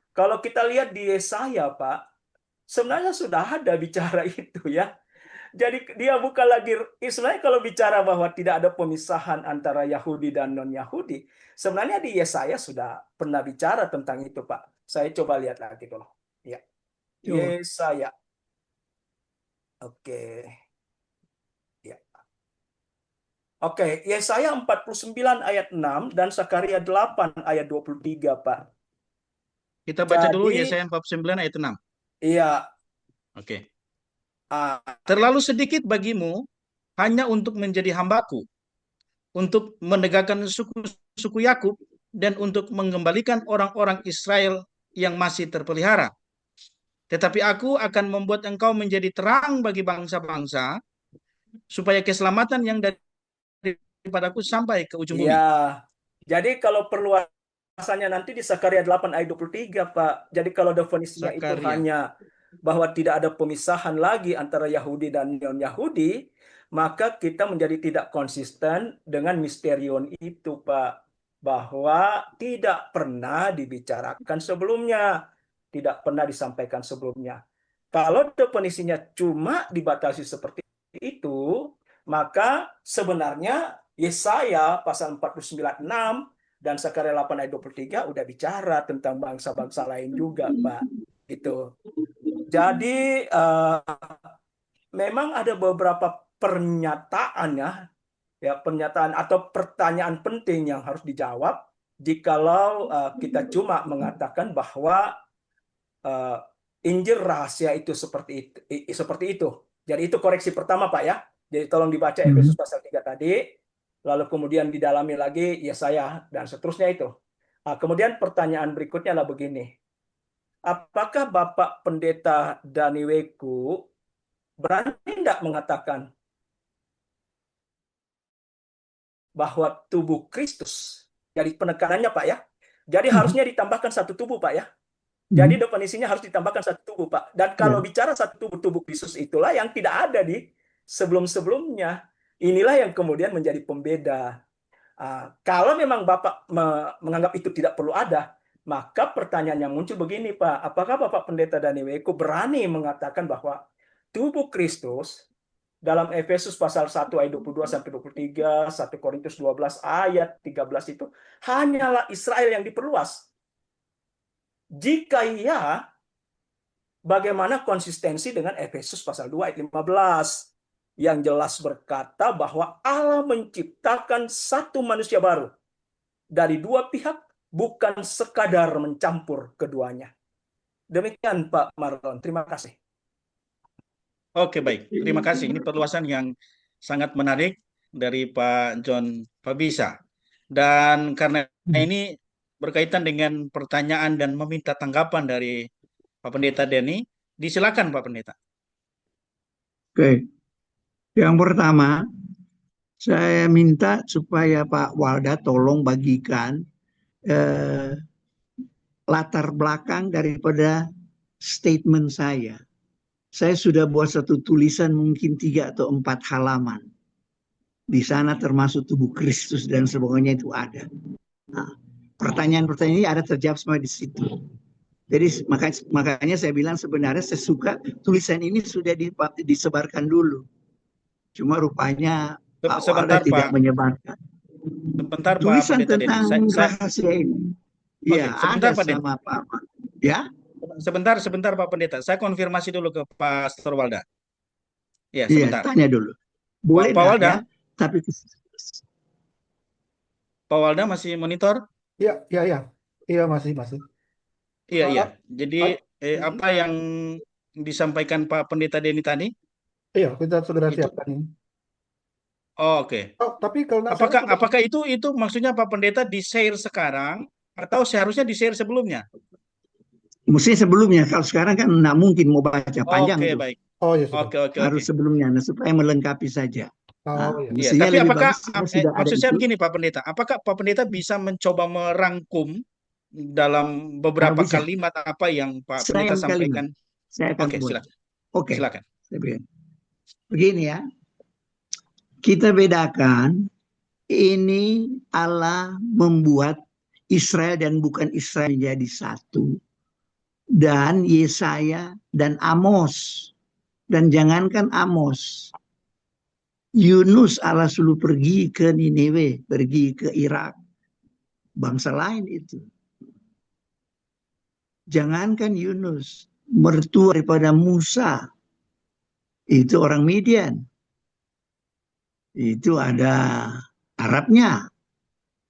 Kalau kita lihat di Yesaya, Pak, sebenarnya sudah ada bicara itu ya. Jadi dia bukan lagi, sebenarnya kalau bicara bahwa tidak ada pemisahan antara Yahudi dan non-Yahudi, sebenarnya di Yesaya sudah pernah bicara tentang itu, Pak. Saya coba lihat lagi dulu. Ya. Yesaya. Oke. Ya. Oke, Yesaya 49 ayat 6 dan Sakaria 8 ayat 23, Pak. Kita baca dulu Yesaya 49 ayat 6. Iya. Oke. Terlalu sedikit bagimu hanya untuk menjadi hambaku. untuk menegakkan suku Yakub dan untuk mengembalikan orang-orang Israel yang masih terpelihara. Tetapi aku akan membuat engkau menjadi terang bagi bangsa-bangsa, supaya keselamatan yang daripadaku sampai ke ujung bumi. Ya, jadi kalau perluasannya nanti di Sakaria 8 ayat 23, Pak. Jadi kalau definisinya itu Zakaria. hanya bahwa tidak ada pemisahan lagi antara Yahudi dan non-Yahudi, maka kita menjadi tidak konsisten dengan misterion itu, Pak. Bahwa tidak pernah dibicarakan sebelumnya, tidak pernah disampaikan sebelumnya. Kalau definisinya cuma dibatasi seperti itu, maka sebenarnya Yesaya pasal 49:6 dan Sakaria 8 ayat 23 udah bicara tentang bangsa-bangsa lain juga, Pak. Gitu. Jadi memang ada beberapa pernyataan pernyataan atau pertanyaan penting yang harus dijawab jikalau kita cuma mengatakan bahwa Injil rahasia itu seperti itu. Jadi itu koreksi pertama, Pak ya. Jadi tolong dibaca Efesus pasal 3 tadi, lalu kemudian didalami lagi Yesaya dan seterusnya itu. Kemudian pertanyaan berikutnya adalah begini. Apakah Bapak Pendeta Daniweku berani tidak mengatakan bahwa tubuh Kristus, jadi penekanannya Pak ya, jadi harusnya ditambahkan satu tubuh Pak ya. Jadi definisinya harus ditambahkan satu tubuh Pak. Dan kalau bicara satu tubuh Kristus itulah yang tidak ada di sebelum-sebelumnya. Inilah yang kemudian menjadi pembeda. Kalau memang Bapak menganggap itu tidak perlu ada, maka pertanyaan yang muncul begini Pak, apakah Bapak Pendeta Daniweku berani mengatakan bahwa tubuh Kristus dalam Efesus pasal 1 ayat 22 sampai 23, 1 Korintus 12 ayat 13 itu hanyalah Israel yang diperluas? Jika iya, bagaimana konsistensi dengan Efesus pasal 2 ayat 15 yang jelas berkata bahwa Allah menciptakan satu manusia baru dari dua pihak, bukan sekadar mencampur keduanya. Demikian Pak Marlon, terima kasih. Oke, baik. Terima kasih. Ini perluasan yang sangat menarik dari Pak John Fabisa. Dan karena ini berkaitan dengan pertanyaan dan meminta tanggapan dari Pak Pendeta Denny, disilakan Pak Pendeta. Oke. Yang pertama, saya minta supaya Pak Walda tolong bagikan latar belakang daripada statement saya. Saya sudah buat satu tulisan mungkin 3 atau 4 halaman. Di sana termasuk tubuh Kristus dan sebagainya itu ada. Nah, pertanyaan-pertanyaan ini ada terjawab semua di situ. Jadi makanya saya bilang sebenarnya saya suka tulisan ini sudah disebarkan dulu. Cuma rupanya Pak Walda tidak menyebarkan. Sebentar tulisan Pak Pendeta tentang Denny. rahasia ini. Ya, sebentar, ada Pak sama Pak. Ya. Sebentar Pak Pendeta. Saya konfirmasi dulu ke Pastor Walda. Ya, Iya, sebentar. tanya dulu. Boleh Pak Walda? ya, tapi Pak Walda masih monitor? Iya, masih. Iya. Jadi apa yang disampaikan Pak Pendeta Denny tadi? Iya, kita segera Itu- siapkan ini. Oke. Oh, tapi kalau Apakah itu maksudnya Pak Pendeta di-share sekarang atau seharusnya di-share sebelumnya? mestinya sebelumnya. Kalau sekarang kan nggak mungkin mau baca panjang Oke, tuh. baik. Oh ya sudah. Oke. Harus sebelumnya, nah, supaya melengkapi saja. Oh ya. Iya, Mestinya tapi lebih apakah bagus kalau sudah ada maksud saya itu. begini Pak Pendeta, apakah Pak Pendeta bisa mencoba merangkum dalam beberapa bisa. kalimat apa yang Pak Saya Pendeta yang kalimat. sampaikan? Saya akan Oke, buat. silakan. Oke. Silakan. Saya berikan. Begini ya. Kita bedakan ini Allah membuat Israel dan bukan Israel menjadi satu. Dan Yesaya dan Amos. Dan jangankan Amos. Yunus Allah suruh pergi ke Nineveh, pergi ke Irak. Bangsa lain itu. Jangankan Yunus, mertua daripada Musa. Itu orang Midian. Itu ada Arabnya.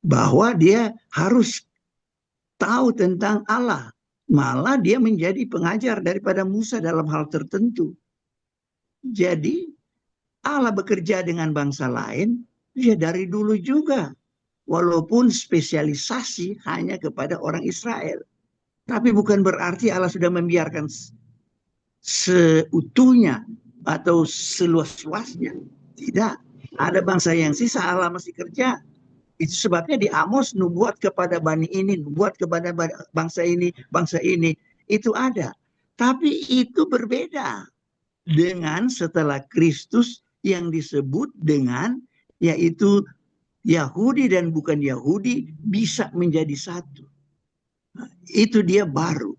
Bahwa dia harus tahu tentang Allah. Malah dia menjadi pengajar daripada Musa dalam hal tertentu. Jadi Allah bekerja dengan bangsa lain Ya dari dulu juga. Walaupun spesialisasi hanya kepada orang Israel. Tapi bukan berarti Allah sudah membiarkan seutuhnya atau seluas-luasnya. Tidak. Ada bangsa yang sisa, Allah masih kerja. Itu sebabnya di Amos nubuat kepada bani ini, nubuat kepada bangsa ini, bangsa ini. Itu ada. Tapi itu berbeda dengan setelah Kristus yang disebut dengan yaitu Yahudi dan bukan Yahudi bisa menjadi satu. Nah, itu dia baru.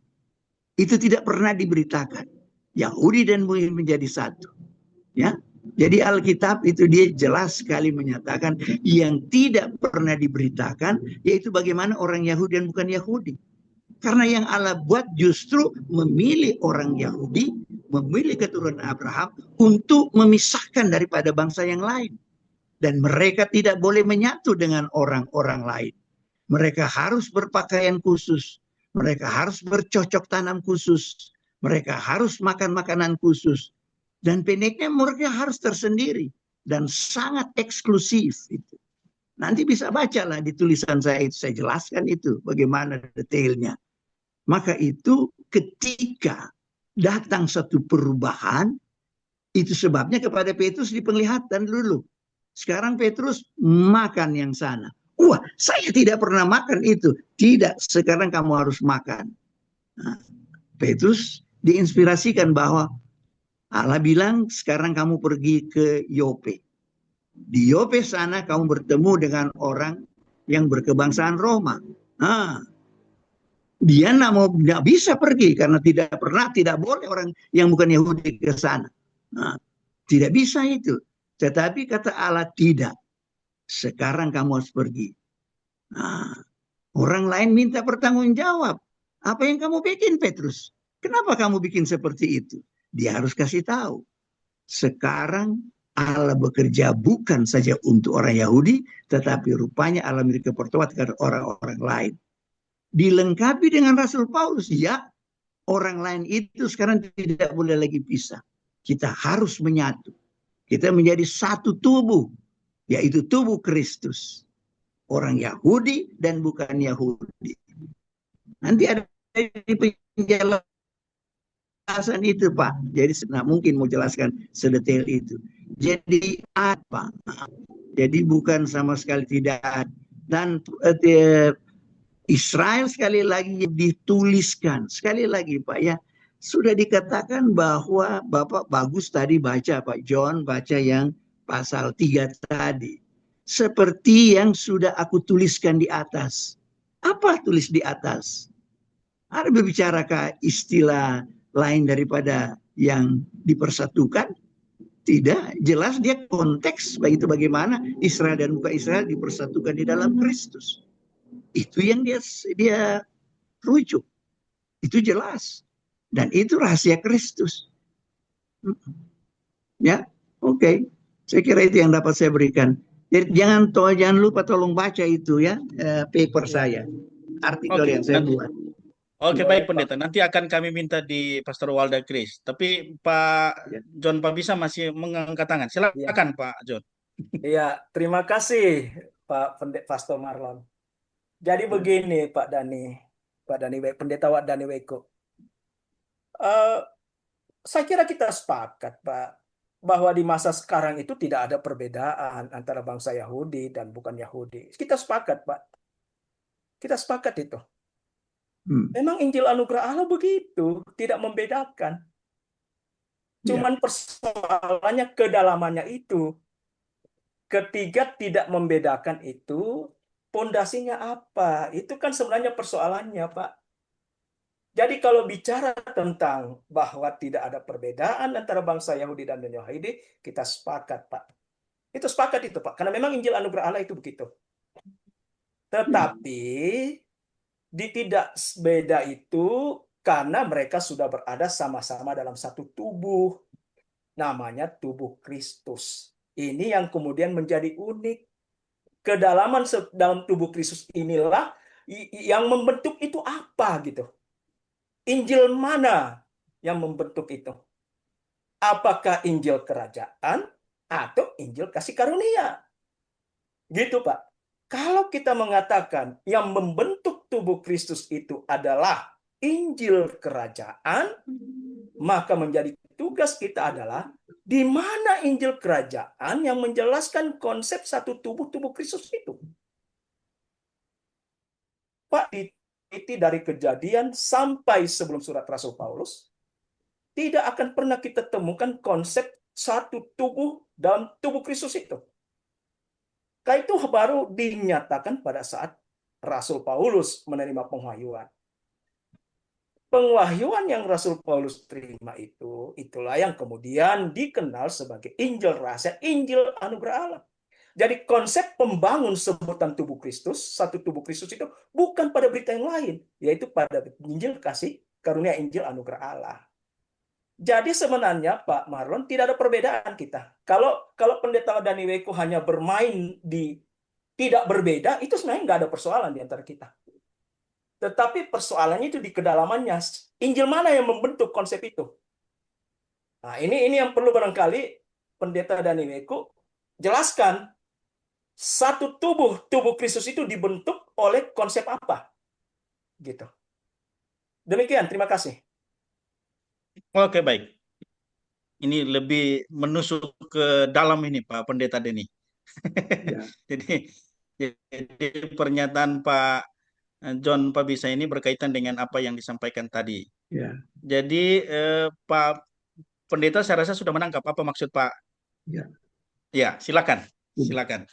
Itu tidak pernah diberitakan. Yahudi dan Muslim menjadi satu. Ya, jadi Alkitab itu dia jelas sekali menyatakan yang tidak pernah diberitakan yaitu bagaimana orang Yahudi dan bukan Yahudi. Karena yang Allah buat justru memilih orang Yahudi, memilih keturunan Abraham untuk memisahkan daripada bangsa yang lain. Dan mereka tidak boleh menyatu dengan orang-orang lain. Mereka harus berpakaian khusus. Mereka harus bercocok tanam khusus. Mereka harus makan makanan khusus. Dan pendeknya mereka harus tersendiri. Dan sangat eksklusif. Itu. Nanti bisa bacalah di tulisan saya itu. Saya jelaskan itu bagaimana detailnya. Maka itu ketika datang satu perubahan, itu sebabnya kepada Petrus diperlihatkan dulu. Sekarang Petrus makan yang sana. Wah, saya tidak pernah makan itu. Tidak, sekarang kamu harus makan. Nah, Petrus diinspirasikan bahwa Allah bilang sekarang kamu pergi ke Yope. Di Yope sana kamu bertemu dengan orang yang berkebangsaan Roma. Nah, dia nggak bisa pergi karena tidak boleh orang yang bukan Yahudi ke sana. Nah, tidak bisa itu. Tetapi kata Allah tidak. Sekarang kamu harus pergi. Nah, orang lain minta pertanggung jawab. Apa yang kamu bikin, Petrus? Kenapa kamu bikin seperti itu? Dia harus kasih tahu. Sekarang Allah bekerja bukan saja untuk orang Yahudi, tetapi rupanya Allah memberi kepercayaan kepada orang-orang lain. Dilengkapi dengan Rasul Paulus, ya, orang lain itu sekarang tidak boleh lagi pisah. Kita harus menyatu. Kita menjadi satu tubuh, yaitu tubuh Kristus. Orang Yahudi dan bukan Yahudi. Nanti ada di penjelasan itu, Pak. Jadi nah, mungkin mau jelaskan sedetail itu. Jadi apa? Jadi bukan sama sekali tidak. Dan Israel sekali lagi dituliskan. Sekali lagi, Pak, ya. Sudah dikatakan bahwa Bapak bagus tadi baca, Pak John, baca yang pasal 3 tadi. Seperti yang sudah aku tuliskan di atas. Apa tulis di atas? Ada berbicarakan istilah lain daripada yang dipersatukan? Tidak, jelas dia konteks itu bagaimana Israel dan bukan Israel dipersatukan di dalam Kristus. Itu yang dia rujuk. Itu jelas. Dan itu rahasia Kristus. Ya, oke. Saya kira itu yang dapat saya berikan. Jadi jangan lupa tolong baca itu ya, paper saya, artikel yang saya buat. Oke, baik Pendeta. Nanti akan kami minta di Pastor Walda Chris. Tapi Pak John Pabisa masih mengangkat tangan. Silakan Pak John. Iya, terima kasih Pak Pastor Marlon. Jadi begini Pak Dani, Pendeta Dani Weko. Saya kira kita sepakat, Pak, bahwa di masa sekarang itu tidak ada perbedaan antara bangsa Yahudi dan bukan Yahudi. Kita sepakat, Pak. Kita sepakat itu. Memang Injil Anugerah Allah begitu, tidak membedakan. Cuman persoalannya kedalamannya itu. Ketiga tidak membedakan itu, pondasinya apa? Itu kan sebenarnya persoalannya, Pak. Jadi kalau bicara tentang bahwa tidak ada perbedaan antara bangsa Yahudi dan non-Yahudi, kita sepakat, Pak. Itu sepakat itu, Pak. Karena memang Injil Anugerah Allah itu begitu. Tetapi di tidak beda itu karena mereka sudah berada sama-sama dalam satu tubuh. Namanya tubuh Kristus. Ini yang kemudian menjadi unik. Kedalaman dalam tubuh Kristus inilah yang membentuk itu apa gitu. Injil mana yang membentuk itu? Apakah Injil kerajaan atau Injil kasih karunia? Gitu, Pak. Kalau kita mengatakan yang membentuk tubuh Kristus itu adalah Injil Kerajaan, maka menjadi tugas kita adalah di mana Injil Kerajaan yang menjelaskan konsep satu tubuh Kristus itu. Pak, dari Kejadian sampai sebelum surat Rasul Paulus, tidak akan pernah kita temukan konsep satu tubuh dalam tubuh Kristus itu. Karena itu baru dinyatakan pada saat Rasul Paulus menerima pengwahyuan. Pengwahyuan yang Rasul Paulus terima itu, itulah yang kemudian dikenal sebagai Injil rahasia, Injil anugerah Allah. Jadi konsep pembangun sebutan tubuh Kristus, satu tubuh Kristus itu bukan pada berita yang lain, yaitu pada Injil kasih karunia Injil anugerah Allah. Jadi sebenarnya Pak Marlon tidak ada perbedaan kita. Kalau Pendeta Daniweko hanya bermain di tidak berbeda, itu sebenarnya nggak ada persoalan di antara kita. Tetapi persoalannya itu di kedalamannya. Injil mana yang membentuk konsep itu? Nah, ini yang perlu barangkali Pendeta Daniweko jelaskan. Satu tubuh Kristus itu dibentuk oleh konsep apa? Gitu. Demikian, terima kasih. Oke, baik. Ini lebih menusuk ke dalam ini, Pak Pendeta Denny. Ya. Jadi pernyataan Pak John Pabisa ini berkaitan dengan apa yang disampaikan tadi. Ya. Jadi Pak Pendeta saya rasa sudah menangkap apa maksud Pak. Ya. Ya, silakan. Silakan.